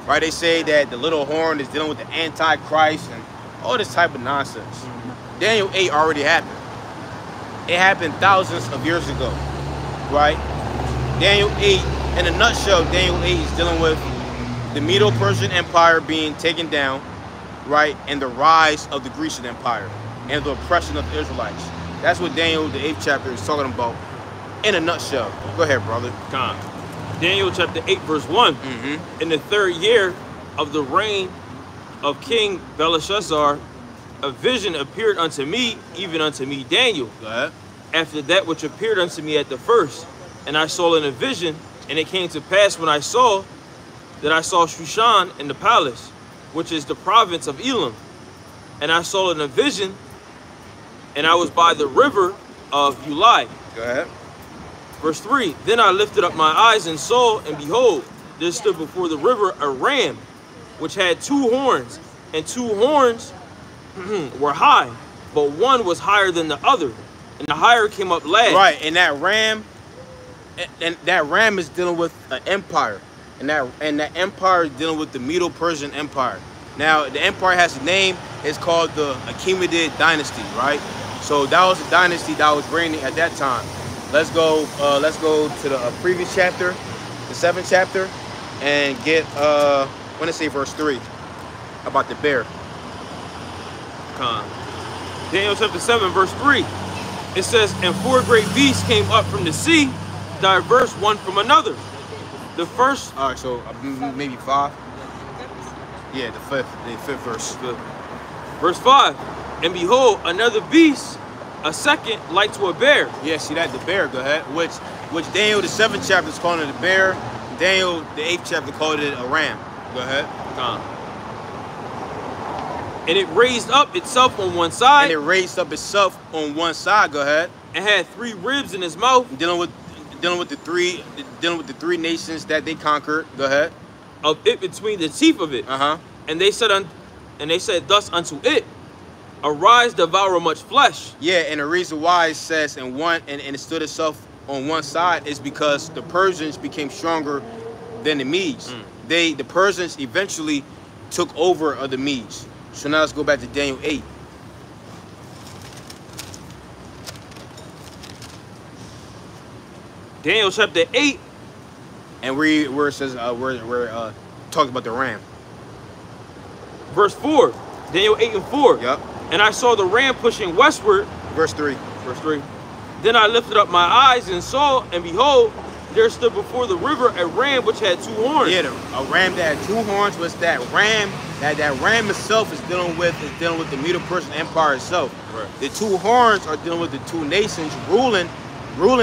right? They say that the little horn is dealing with the Antichrist and all this type of nonsense. Daniel 8 already happened. It happened thousands of years ago, right? Daniel 8, in a nutshell, Daniel 8 is dealing with the Medo-Persian Empire being taken down, right? And the rise of the Grecian Empire and the oppression of the Israelites. That's what Daniel the 8th chapter is talking about. In a nutshell. Go ahead, brother. Daniel chapter 8 verse 1. In the 3rd year of the reign of King Belshazzar, a vision appeared unto me, even unto me, Daniel. Go ahead. After that which appeared unto me at the first. And I saw in a vision, and it came to pass when I saw that I saw Shushan in the palace, which is the province of Elam. And I saw in a vision, and I was by the river of Ulai. Go ahead. Verse 3, then I lifted up my eyes and saw, and behold, there stood before the river a ram, which had 2 horns, and 2 horns were high, but one was higher than the other, and the higher came up last. Right, and that ram is dealing with an empire, and that empire is dealing with the Medo-Persian Empire. Now, the empire has a name. It's called the Achaemenid dynasty, right? So that was a dynasty that was reigning at that time. Let's go to the previous chapter, the 7th chapter, and get I want to say verse 3 about the bear. Daniel chapter 7 verse 3. It says, and 4 great beasts came up from the sea, diverse one from another. The first. All right, so maybe 5. Yeah, the fifth verse. Verse 5. And behold, another beast, a second, like to a bear. Yeah, see that, the bear, go ahead. Which Daniel the 7th chapter is calling it the bear. Daniel, the 8th chapter, called it a ram. Go ahead. And it raised up itself on one side. And it raised up itself on one side. Go ahead. And had 3 ribs in its mouth. Dealing with the three nations that they conquered. Go ahead. Of it between the teeth of it. And they said thus unto it, arise, devour much flesh. Yeah, and the reason why it says and it stood itself on one side is because the Persians became stronger than the Medes. The Persians eventually took over the Medes. So now let's go back to Daniel 8. Daniel chapter 8. And where it says we're talking about the ram. Verse 4. Daniel 8 and 4. Yep. And I saw the ram pushing westward. Verse 3. Verse 3. Then I lifted up my eyes and saw, and behold, there stood before the river a ram which had 2 horns. Yeah, a ram that had 2 horns was that ram. That ram itself is dealing with the Medo-Persian Empire itself. Right. The 2 horns are dealing with the 2 nations ruling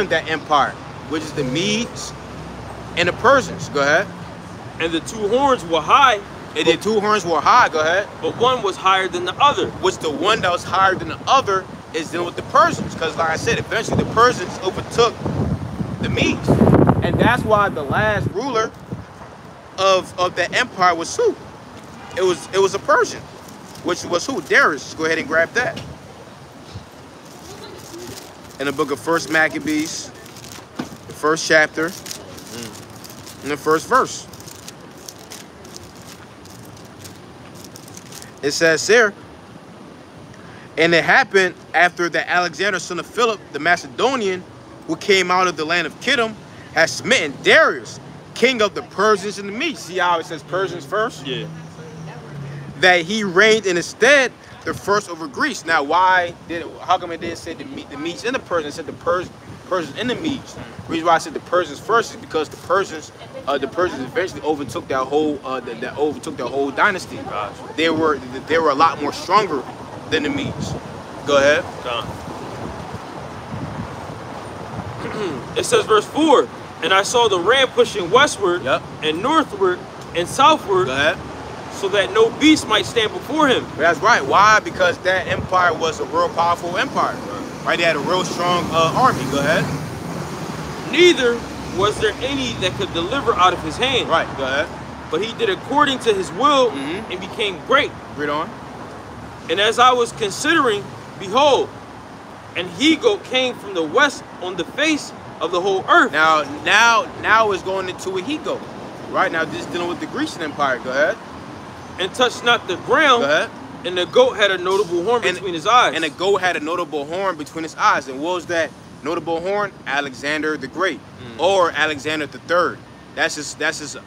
that empire, which is the Medes and the Persians. Go ahead. And the 2 horns were high. And the 2 horns were high. Go ahead. But one was higher than the other. Which the one that was higher than the other is dealing with the Persians, because like I said, eventually the Persians overtook the Medes, and that's why the last ruler of that empire was who? It was a Persian, which was who? Darius. Let's go ahead and grab that. In the book of 1 Maccabees, the 1st chapter, and the 1st verse. It says here, and it happened after that Alexander, son of Philip, the Macedonian, who came out of the land of Kittim, had smitten Darius, king of the Persians and the Medes. See how it says Persians first? Yeah. That he reigned in his stead the first over Greece. Now, how come it didn't say the Medes and the Persians? It said the Persians and the Medes. The reason why I said the Persians first is because the Persians eventually overtook that whole dynasty. Gotcha. They were a lot more stronger than the Medes. Go ahead. It says verse 4, and I saw the ram pushing westward and northward and southward. Go ahead. So that no beast might stand before him. That's right. Why? Because that empire was a real powerful empire. Right? They had a real strong army. Go ahead. Neither was there any that could deliver out of his hand. Right. Go ahead. But he did according to his will and became great. Read on. And as I was considering, behold, an he-goat came from the west on the face of the whole earth. Now it's going into a he-goat. Right? Now this is dealing with the Grecian Empire. Go ahead. And touched not the ground. Go ahead. And the goat had a notable horn between his eyes. And the goat had a notable horn between his eyes. And what was that notable horn? Alexander the Great, or Alexander the Third. That's his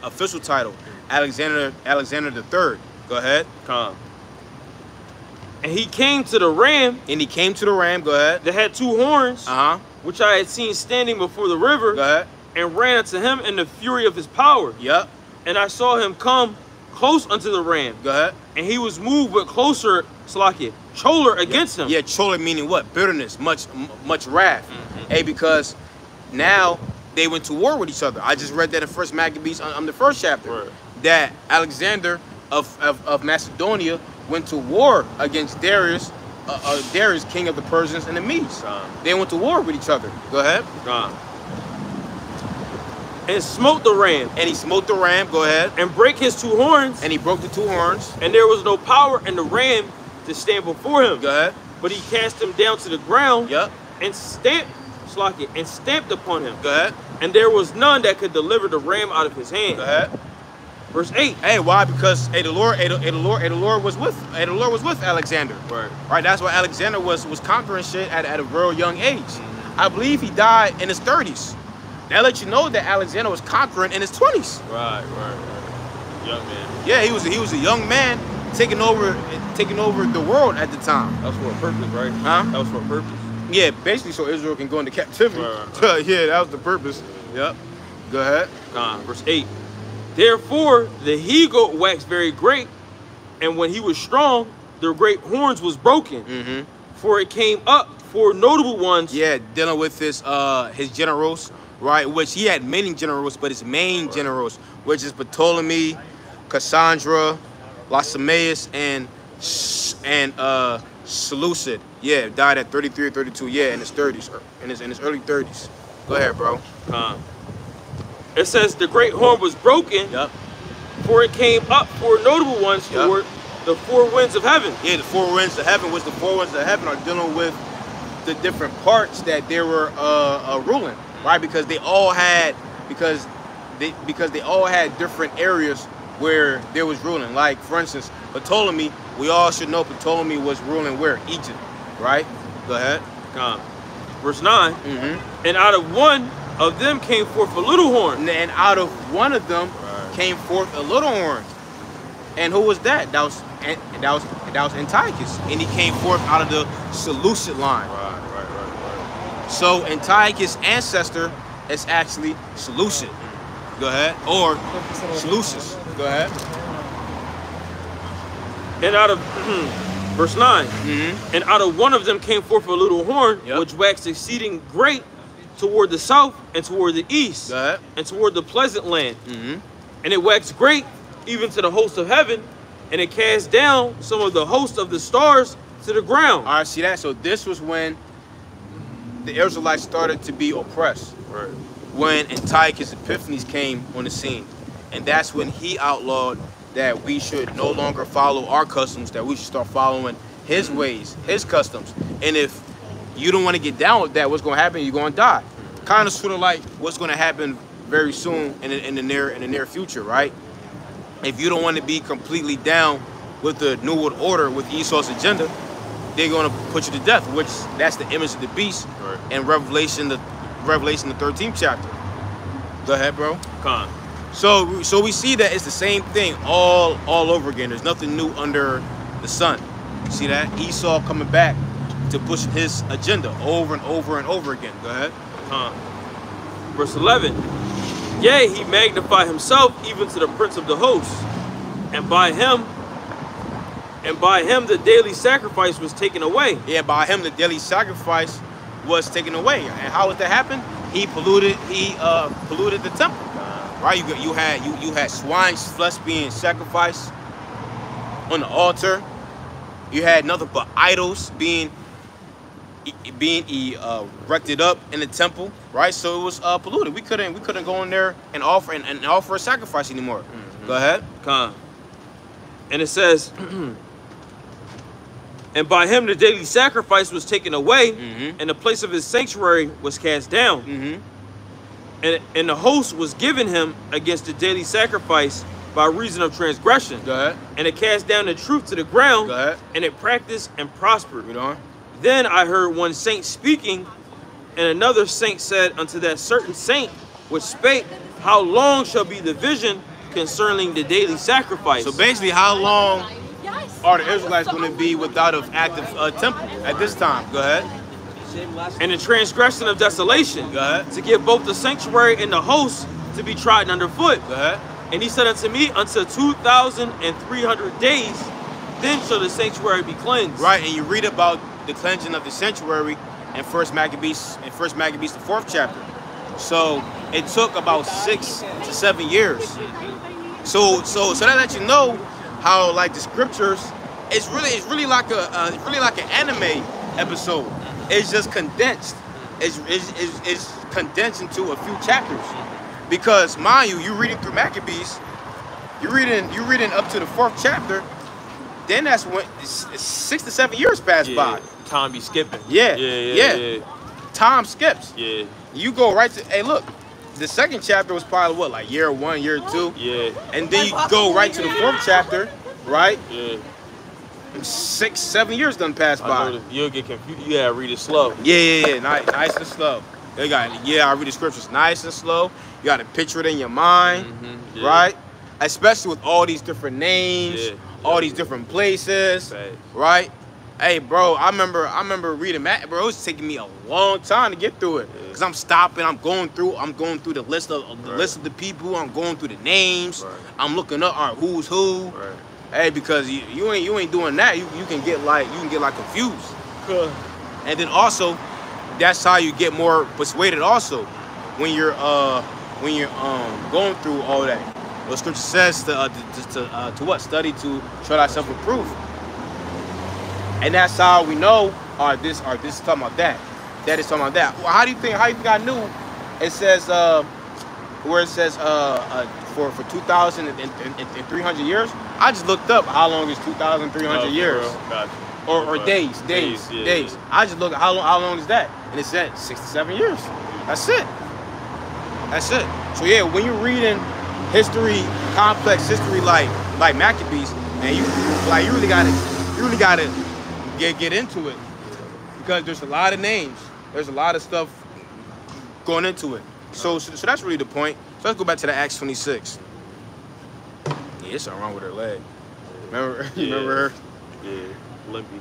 official title. Alexander the Third. Go ahead. And he came to the ram. And he came to the ram. Go ahead. That had 2 horns. Which I had seen standing before the river. Go ahead. And ran unto him in the fury of his power. Yep. And I saw him come close unto the ram. Go ahead. And he was moved with closer, choler against him. Yeah, choler meaning what? Bitterness, much wrath. Hey, because now they went to war with each other. I just read that in 1 Maccabees on the 1st chapter. Right. That Alexander of Macedonia went to war against Darius, king of the Persians and the Medes. They went to war with each other. Go ahead. And smote the ram. And he smote the ram. Go ahead. And brake his 2 horns. And he broke the 2 horns. And there was no power in the ram to stand before him. Go ahead. But he cast him down to the ground. Yep. And stamped upon him. Go ahead. And there was none that could deliver the ram out of his hand. Go ahead. Verse 8. Hey, why? Because the Lord was with Alexander. Right. That's why Alexander was conquering shit at a real young age. I believe he died in his 30s. That lets you know that Alexander was conquering in his 20s. Right. Young man. Yeah, he was a young man taking over the world at the time. That was for a purpose, right? Huh? That was for a purpose. Yeah, basically so Israel can go into captivity. Right. Yeah, that was the purpose. Yep. Go ahead. Verse 8. Therefore the he-goat waxed very great, and when he was strong, their great horns was broken. For it came up 4 notable ones. Yeah, dealing with his generals right? Which he had many generals, but his main generals, which is Ptolemy, Cassandra, Lysimaeus, and Seleucid. Yeah, died at 33 or 32. Yeah, in his 30s, in his early 30s. Go ahead, bro. It says the great horn was broken. Yep. For it came up four notable ones toward the four winds of heaven. Yeah, the four winds of heaven. The four winds of heaven are dealing with the different parts that they were ruling, right? Because they all had they all had different areas where there was ruling. Like, for instance, Ptolemy, we all should know Ptolemy was ruling where? Egypt, right? Go ahead. Verse 9. And out of one of them came forth a little horn. And out of one of them came forth a little horn. And who was that? That was Antiochus. And he came forth out of the Seleucid line. Right. So Antiochus' ancestor is actually Seleucid. Go ahead. Or Seleucus. Go ahead. And out of verse 9. And out of one of them came forth a little horn, which waxed exceeding great toward the south and toward the east. Go ahead. And toward the pleasant land. And it waxed great even to the host of heaven, and it cast down some of the host of the stars to the ground. All right, see that? So this was when the Israelites started to be oppressed. Right. When Antiochus Epiphanes came on the scene. And that's when he outlawed that we should no longer follow our customs, that we should start following his ways, his customs. And if you don't want to get down with that, what's going to happen? You're going to die. Kind of sort of like what's going to happen very soon in the near future, right? If you don't want to be completely down with the New World Order, with Esau's agenda, they're going to put you to death, which that's the image of the beast in Revelation, the 13th chapter. Go ahead, bro. So we see that it's the same thing all over again. There's nothing new under the sun. You see that? Esau coming back to push his agenda over and over and over again. Go ahead. Verse 11. Yea, he magnified himself even to the prince of the hosts, and by him the daily sacrifice was taken away. Yeah, by him the daily sacrifice was taken away. And how did that happen? He polluted the temple. Right? You had swine's flesh being sacrificed on the altar. You had nothing but idols being erected up in the temple, right? So it was polluted. We couldn't go in there and offer a sacrifice anymore. Go ahead. And it says, and by him the daily sacrifice was taken away, and the place of his sanctuary was cast down. And the host was given him against the daily sacrifice by reason of transgression. Go ahead. And it cast down the truth to the ground. Go ahead. And it practiced and prospered. Read on. Then I heard one saint speaking, and another saint said unto that certain saint which spake, how long shall be the vision concerning the daily sacrifice? So basically, how long are the Israelites going to be without an active temple at this time? Go ahead. And the transgression of desolation, to give both the sanctuary and the host to be trodden underfoot. Go ahead. And he said unto me, until 2,300 days, then shall the sanctuary be cleansed. Right, and you read about the cleansing of the sanctuary in 1 Maccabees, the 4th chapter. So it took about 6 to 7 years. So that lets you know how, like, the scriptures, it's really like an anime episode. It's just condensed. It's condensed into a few chapters. Because mind you, you're reading through Maccabees, you're reading up to the 4th chapter. Then that's when 6 to 7 years pass by. Time be skipping. Yeah. Time skips. Yeah. You go right to, hey, look, the 2nd chapter was probably what, like year 1, year 2? Yeah. And then you go right to the 4th chapter, right? Yeah. 6, 7 years done pass by. You'll get confused. You gotta read it slow. Yeah. Nice and slow. I read the scriptures nice and slow. You gotta picture it in your mind, right? Especially with all these different names, all these different places, right? Hey, bro, I remember reading that, bro. It was taking me a long time to get through it, cause I'm stopping. I'm going through the list of the people. I'm going through the names. I'm looking up who's who. Hey, because you ain't doing that. You can get like confused. And then also, that's how you get more persuaded. Also, when you're going through all that. What Scripture says to what? Study to show thyself approved. And that's how we know, this is talking about that. That is talking about that. Well, how do you think I knew? It says where it says for 2,300 years. I just looked up how long is 2,300 years. Gotcha. Or days. Yeah. I just looked how long is that, and it said 67 years. That's it. So yeah, when you're reading history, complex history like Maccabees, and you really gotta get into it, because there's a lot of names, there's a lot of stuff going into it. So that's really the point. So let's go back to the Acts 26. Yeah, it's something wrong with her leg. Remember her? Yeah, limpy.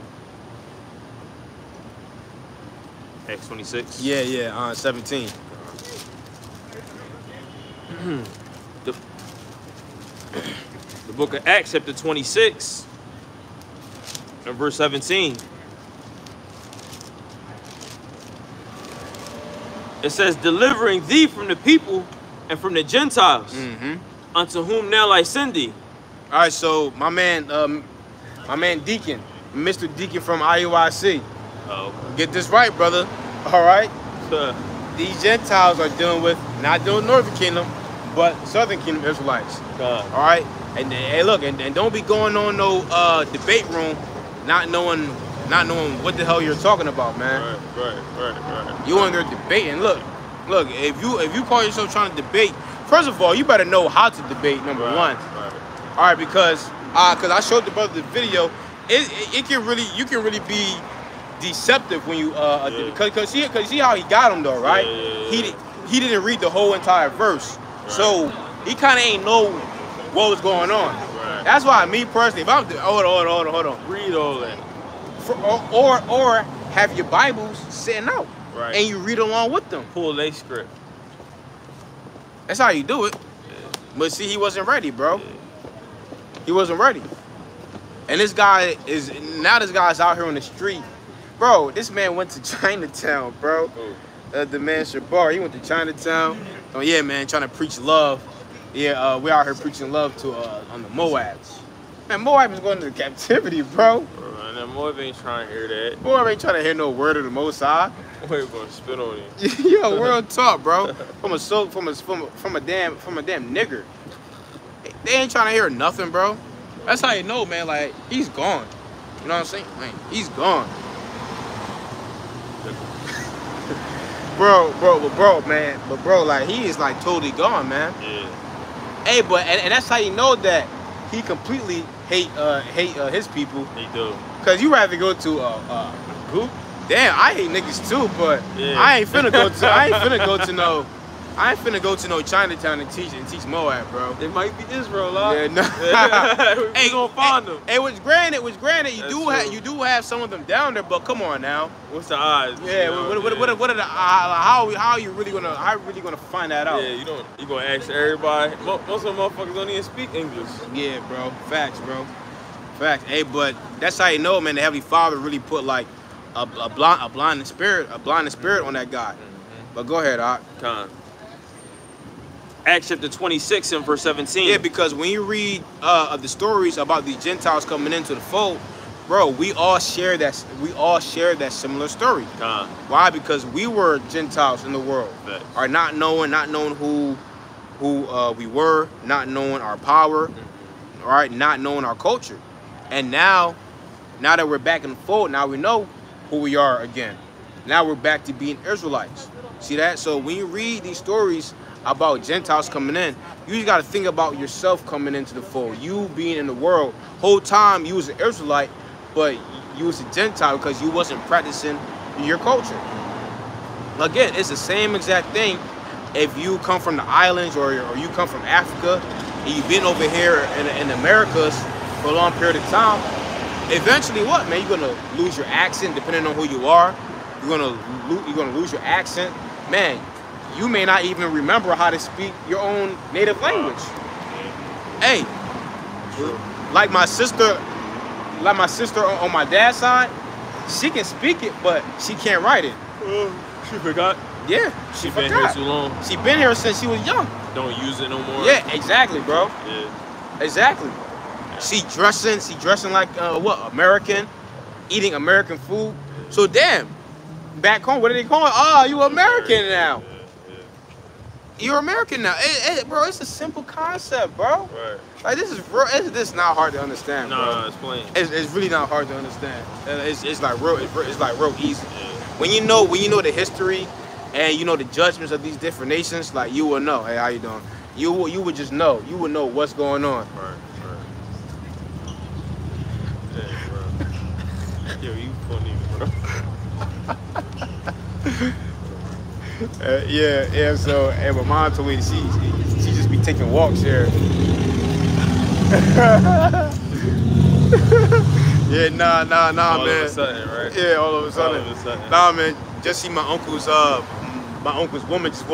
Acts 26. Yeah, 17. The book of Acts, chapter 26, and verse 17. It says, delivering thee from the people and from the Gentiles, unto whom now I send thee. All right, so my man Deacon, Mr. Deacon from IUIC. Oh. Get this right, brother. All right. These Gentiles are dealing with not the Northern Kingdom, but Southern Kingdom Israelites. God. All right. And hey, look, and don't be going on no debate room, not knowing what the hell you're talking about, man. Right. You in there debating. Look. If you call yourself trying to debate, first of all, you better know how to debate. Number one. Right. All right, because I showed the brother the video. You can really be deceptive when you because see how he got him though, right? Yeah. He didn't read the whole entire verse, so he kind of ain't know what was going on. Right. That's why me personally, if I'm hold on, Read all that. or have your Bibles sitting out, Right. and you read along with them. Pull their script. That's how you do it. But see, he wasn't ready, bro. He wasn't ready. And this guy's out here on the street. Bro, this man went to Chinatown, bro. The man Shabar, he went to Chinatown. Oh yeah, man, trying to preach love. Yeah, we out here preaching love to on the Moabs. Man, Moab is going into captivity, bro. And then Moab ain't trying to hear that. Moab ain't trying to hear no word of the Most High. Moab gonna spit on you. Yo, real talk, bro. From a damn nigger. They ain't trying to hear nothing, bro. That's how you know, man. Like, he's gone. You know what I'm saying? Man, he's gone. bro, like, he is like totally gone, man. Yeah. Hey, but and that's how you know that he completely hate his people. He do. Cause you rather go to who? Damn, I hate niggas too, but yeah. I ain't finna go to no Chinatown and teach Moab, bro. It might be Israel, huh? Yeah, no. Hey, gonna find them. Hey, which granted, you do have some of them down there, but come on now. What's the odds? Yeah, you know, what are the how are you really gonna find that out? Yeah, you gonna ask everybody. Most of the motherfuckers don't even speak English. Yeah, bro. Facts, bro. Facts. Hey, but that's how you know, man. The Heavenly Father really put like a blinding spirit on that guy. But go ahead, Doc. Acts chapter 26 and verse 17. Yeah, because when you read the stories about the Gentiles coming into the fold, bro, we all share that similar story. Why? Because we were Gentiles in the world, are not knowing who we were, not knowing our power, all right, not knowing our culture, and now that we're back in the fold, now we know who we are again. Now we're back to being Israelites. See that? So when you read these stories about Gentiles coming in, you just got to think about yourself coming into the fold. You being in the world, whole time you was an Israelite, but you was a Gentile because you wasn't practicing your culture. Again, it's the same exact thing if you come from the islands or you come from Africa and you've been over here in the Americas for a long period of time. Eventually, what, man? You're gonna lose your accent depending on who you are. You're gonna lose your accent, man. You may not even remember how to speak your own native language. Hey, like my sister on my dad's side, she can speak it, but she can't write it. She forgot. Yeah, She been here too long. She been here since she was young. Don't use it no more. Yeah, exactly, bro. Yeah. Exactly. She dressing like what, American, eating American food. So damn, back home, what do they call it? Oh, you American now. You're American now. Bro, it's a simple concept, bro. Right. Like this is real. This not hard to understand, bro. Nah, it's plain. It's really not hard to understand. It's like real. It's like real easy. Yeah. When you know the history, and you know the judgments of these different nations, like you will know. Hey, how you doing? You would just know. You would know what's going on. Right. Yeah, bro. Yo, you funny, bro. Yeah. So, and my mom told me she just be taking walks here. Yeah, nah, all man. All of a sudden, right? Yeah, all of a sudden. Nah, man. Just see my uncle's woman just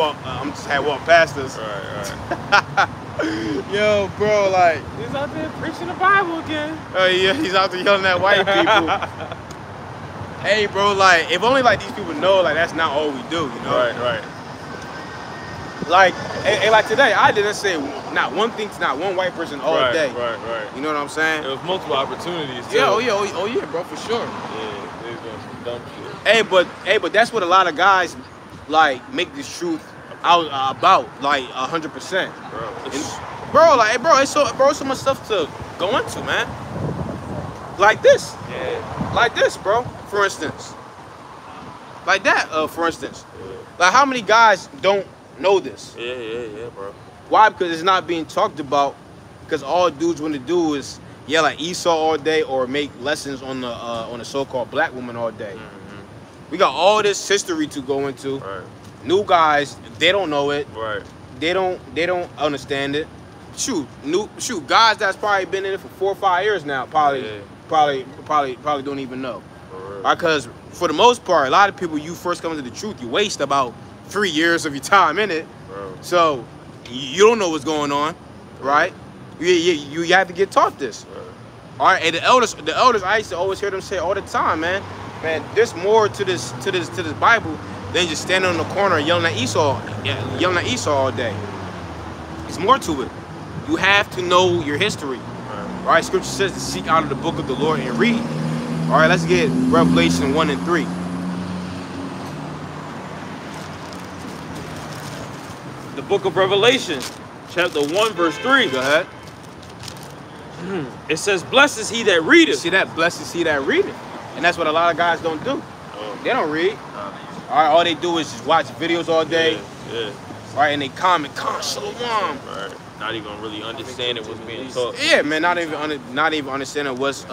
had walked past us. Right. Yo, bro, like He's out there preaching the Bible again. Oh yeah, he's out there yelling at white people. Hey, bro, like if only like these people know, like that's not all we do, you know? Right. Like, like today, I didn't say not one thing to not one white person all day. Right. You know what I'm saying? There was multiple opportunities too. Yeah, oh yeah, bro, for sure. Yeah, they was doing some dumb shit. Hey, but that's what a lot of guys like make this truth out about, like 100%. Bro, it's so much stuff to go into, man. Like this. Yeah. Like this, bro. For instance. Like that, for instance. Like how many guys don't know this? Yeah, bro. Why? Because it's not being talked about. Because all dudes want to do is yell at Esau all day or make lessons on the so-called black woman all day. Mm-hmm. We got all this history to go into. Right. New guys, they don't know it. Right. They don't understand it. Shoot, guys that's probably been in it for 4 or 5 years now probably don't even know. Because for the most part, a lot of people, you first come into the truth, you waste about 3 years of your time in it. Bro. So you don't know what's going on, right? You have to get taught this. Bro. All right, and the elders, I used to always hear them say all the time, man, there's more to this Bible than just standing on the corner and yelling at Esau all day. There's more to it. You have to know your history. All right, Scripture says to seek out of the book of the Lord and read. All right, let's get Revelation 1 and 3. The book of Revelation, chapter 1, verse 3. Go ahead. It says, blessed is he that readeth. See that? Blessed is he that readeth. And that's what a lot of guys don't do. They don't read. All right, all they do is just watch videos all day. Yeah. All right, and they comment, shalom. Right. Not even really understanding what's being taught. Yeah, man, not even understanding what's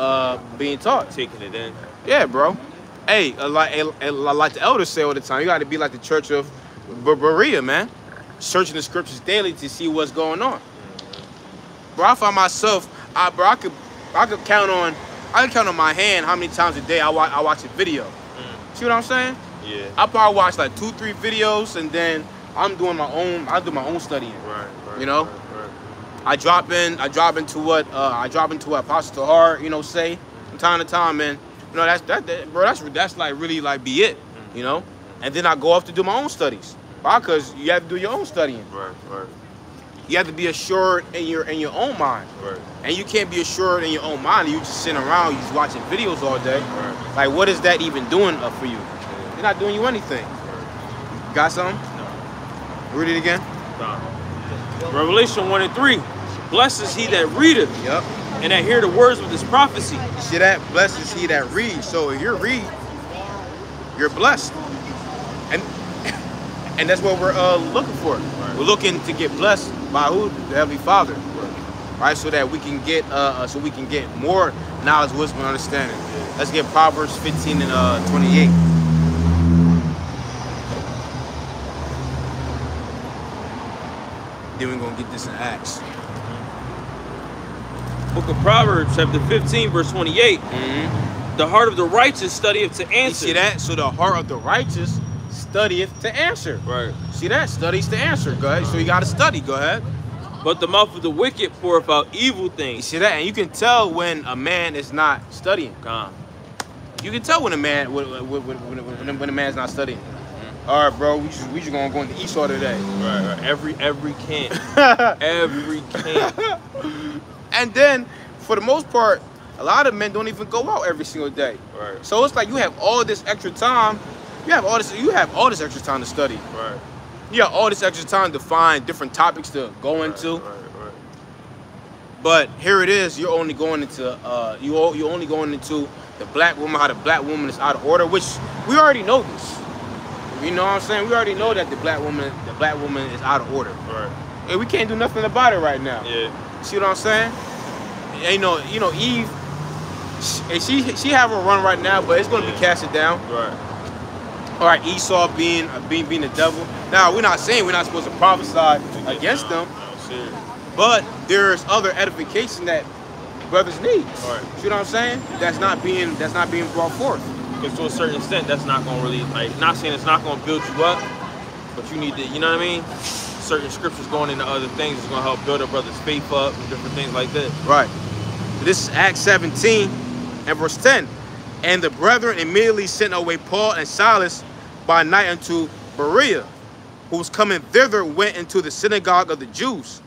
being taught. Taking it in. Yeah, bro. Hey, like the elders say all the time, you got to be like the church of Berea, man. Searching the scriptures daily to see what's going on. Bro, I find myself, I could count on my hand how many times a day I watch a video. See what I'm saying? Yeah. I probably watch like 2-3 videos, and then I do my own studying. Right. You know. Right. I drop into what Apostle Tahar, say from time to time, man. You know, that's like really like be it, you know. And then I go off to do my own studies. Why? Because you have to do your own studying. Right. You have to be assured in your own mind. Right. And you can't be assured in your own mind. You just sitting around, you just watching videos all day. Right. Like, what is that even doing for you? They're not doing you anything. Right. Got something? No. Read it again. No. Revelation 1 and 3. Blessed is he that readeth. Yep. And that hear the words of this prophecy. You see that? Blessed is he that reads. So if you read, you're blessed. And that's what we're looking for. Right. We're looking to get blessed by who? The Heavenly Father. Right? So that we can get more knowledge, wisdom, and understanding. Let's get Proverbs 15 and 28. Then we're gonna get this in Acts. Book of Proverbs, chapter 15, verse 28. Mm-hmm. The heart of the righteous studieth to answer. You see that? So the heart of the righteous studieth to answer. Right. See that? Studies to answer. Go ahead. So you gotta study. Go ahead. But the mouth of the wicked poureth out evil things. You see that? And you can tell when a man is not studying. You can tell when a man when a man's not studying. All right, bro. We just gonna go into Esau today. Right. Every camp. Every camp. And then, for the most part, a lot of men don't even go out every single day. Right. So it's like you have all this extra time. You have all this extra time to study. Right. You have all this extra time to find different topics to go into. Right. But here it is. You're only going into you're only going into the black woman, how the black woman is out of order, which we already know this. You know what I'm saying? We already know that the black woman is out of order. Right. And we can't do nothing about it right now. Yeah. See what I'm saying? And you know Eve, she have a run right now, but it's gonna be casted down. Right. All right, Esau being the devil. Now we're not saying we're not supposed to prophesy against them, but there's other edification that brothers need. Right. See what I'm saying? That's not being brought forth. Because to a certain extent, that's not gonna really, like, not saying it's not gonna build you up, but you need to, you know what I mean? Certain scriptures going into other things is gonna help build a brother's faith up and different things like that. Right. This is Acts 17 and verse 10. And the brethren immediately sent away Paul and Silas by night unto Berea, who was coming thither went into the synagogue of the Jews.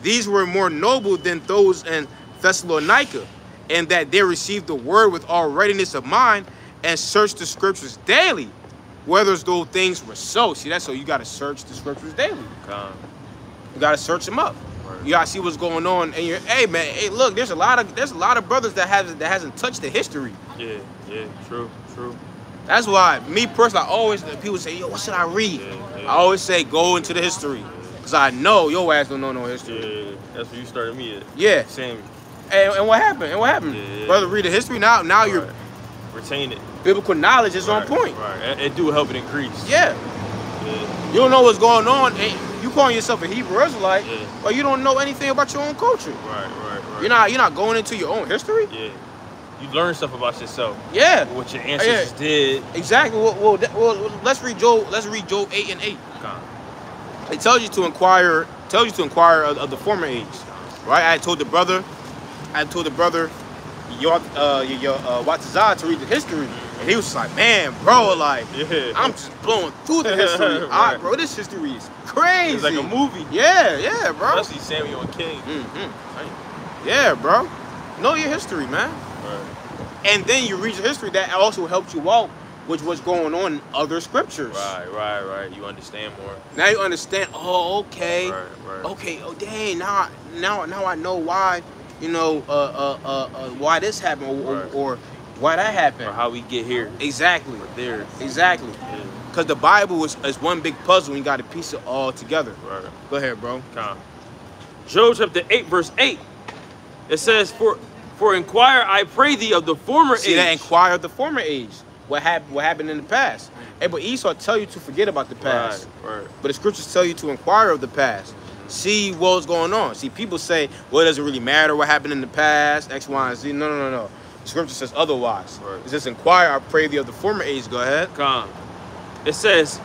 These were more noble than those in Thessalonica, and that they received the word with all readiness of mind and searched the scriptures daily, whether those things were so. See, that's so you got to search the scriptures daily. You got to search them up. Right. You got to see what's going on. And hey man, hey look, there's a lot of brothers that hasn't touched the history. Yeah, true. That's why me personally, people say, yo, what should I read? Yeah. I always say go into the history, cause I know your ass don't know no history. Yeah, that's where you started me at. Yeah. Same. And what happened? Yeah. Brother, read the history now. Now right. You're retain it. Biblical knowledge is on point. Right. It do help it increase. Yeah. You don't know what's going on. You calling yourself a Hebrew Israelite, but you don't know anything about your own culture. Right. You're not going into your own history. Yeah. You learn stuff about yourself. Yeah. What your ancestors did. Exactly. Well, let's read Job 8:8. It tells you to inquire. Of the former age, right? I told the brother, Watazah to read the history, and he was just like, man, bro, like, I'm just blowing through the history. Right. Bro, this history is crazy. It's like a movie. Yeah, bro. Especially Samuel and King. Yeah, bro. Know your history, man. Right. And then you read your history. That also helps you out with what's going on in other scriptures. Right. You understand more. Now you understand. Oh, okay. Right. Okay. Oh, dang. Now I know why. You know, why this happened or why that happened. Or how we get here. Exactly. Or there. Exactly. Because the Bible is one big puzzle and you got to piece it all together. Right. Go ahead, bro. Job chapter 8, verse 8. It says, For inquire, I pray thee, of the former age. See that? Inquire of the former age. What happened in the past. Hey, but Esau tell you to forget about the past. Right. But the scriptures tell you to inquire of the past. See what's going on. See, people say, well, it doesn't really matter what happened in the past, X, Y, and Z. No. The scripture says otherwise. Right. It says, inquire, I pray thee, of the former age. Go ahead. It says,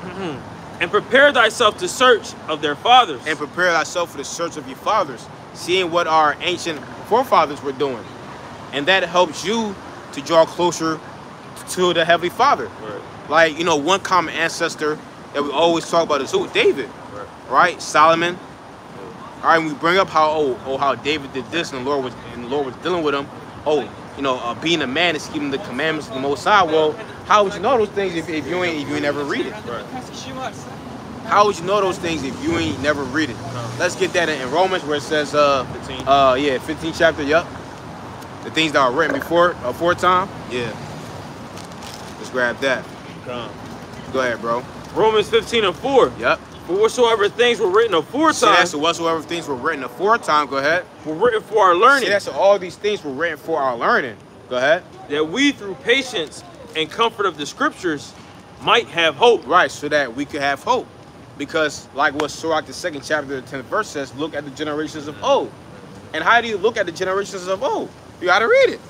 and prepare thyself to search of their fathers. And prepare thyself for the search of your fathers, seeing what our ancient forefathers were doing. And that helps you to draw closer to the Heavenly Father. Right. Like, you know, one common ancestor that we always talk about is who? David. Right? Solomon. All right, and we bring up how David did this and the Lord was dealing with him. Being a man is keeping the commandments of the Most High. Well, how would you know those things if you ain't never read it? Right. How would you know those things if you ain't never read it? Let's get that in Romans where it says 15. 15 chapter, yep. The things that are written before time. Yeah. Let's grab that. Go ahead, bro. Romans 15:4. Yep. For whatsoever things were written aforetime. So whatsoever things were written aforetime, go ahead. Were written for our learning. So all these things were written for our learning. Go ahead. That we through patience and comfort of the scriptures might have hope. Right, so that we could have hope. Because like what Sirach the 2nd chapter, the 10th verse says, look at the generations of old. And how do you look at the generations of old? You gotta read it.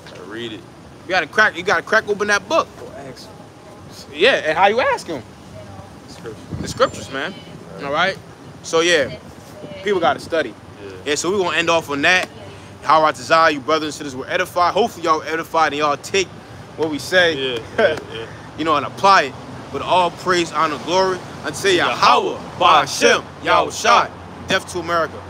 You gotta crack open that book. Yeah, and how you ask him? The scriptures, man. All right. So yeah, people gotta study. Yeah. So we're gonna end off on that. How Ratazah, you brothers and sisters were edified. Hopefully y'all were edified and y'all take what we say, yeah. you know, and apply it. But all praise, honor, glory unto Yahweh, Ba'ashem, Yahweh Shai. Death to America.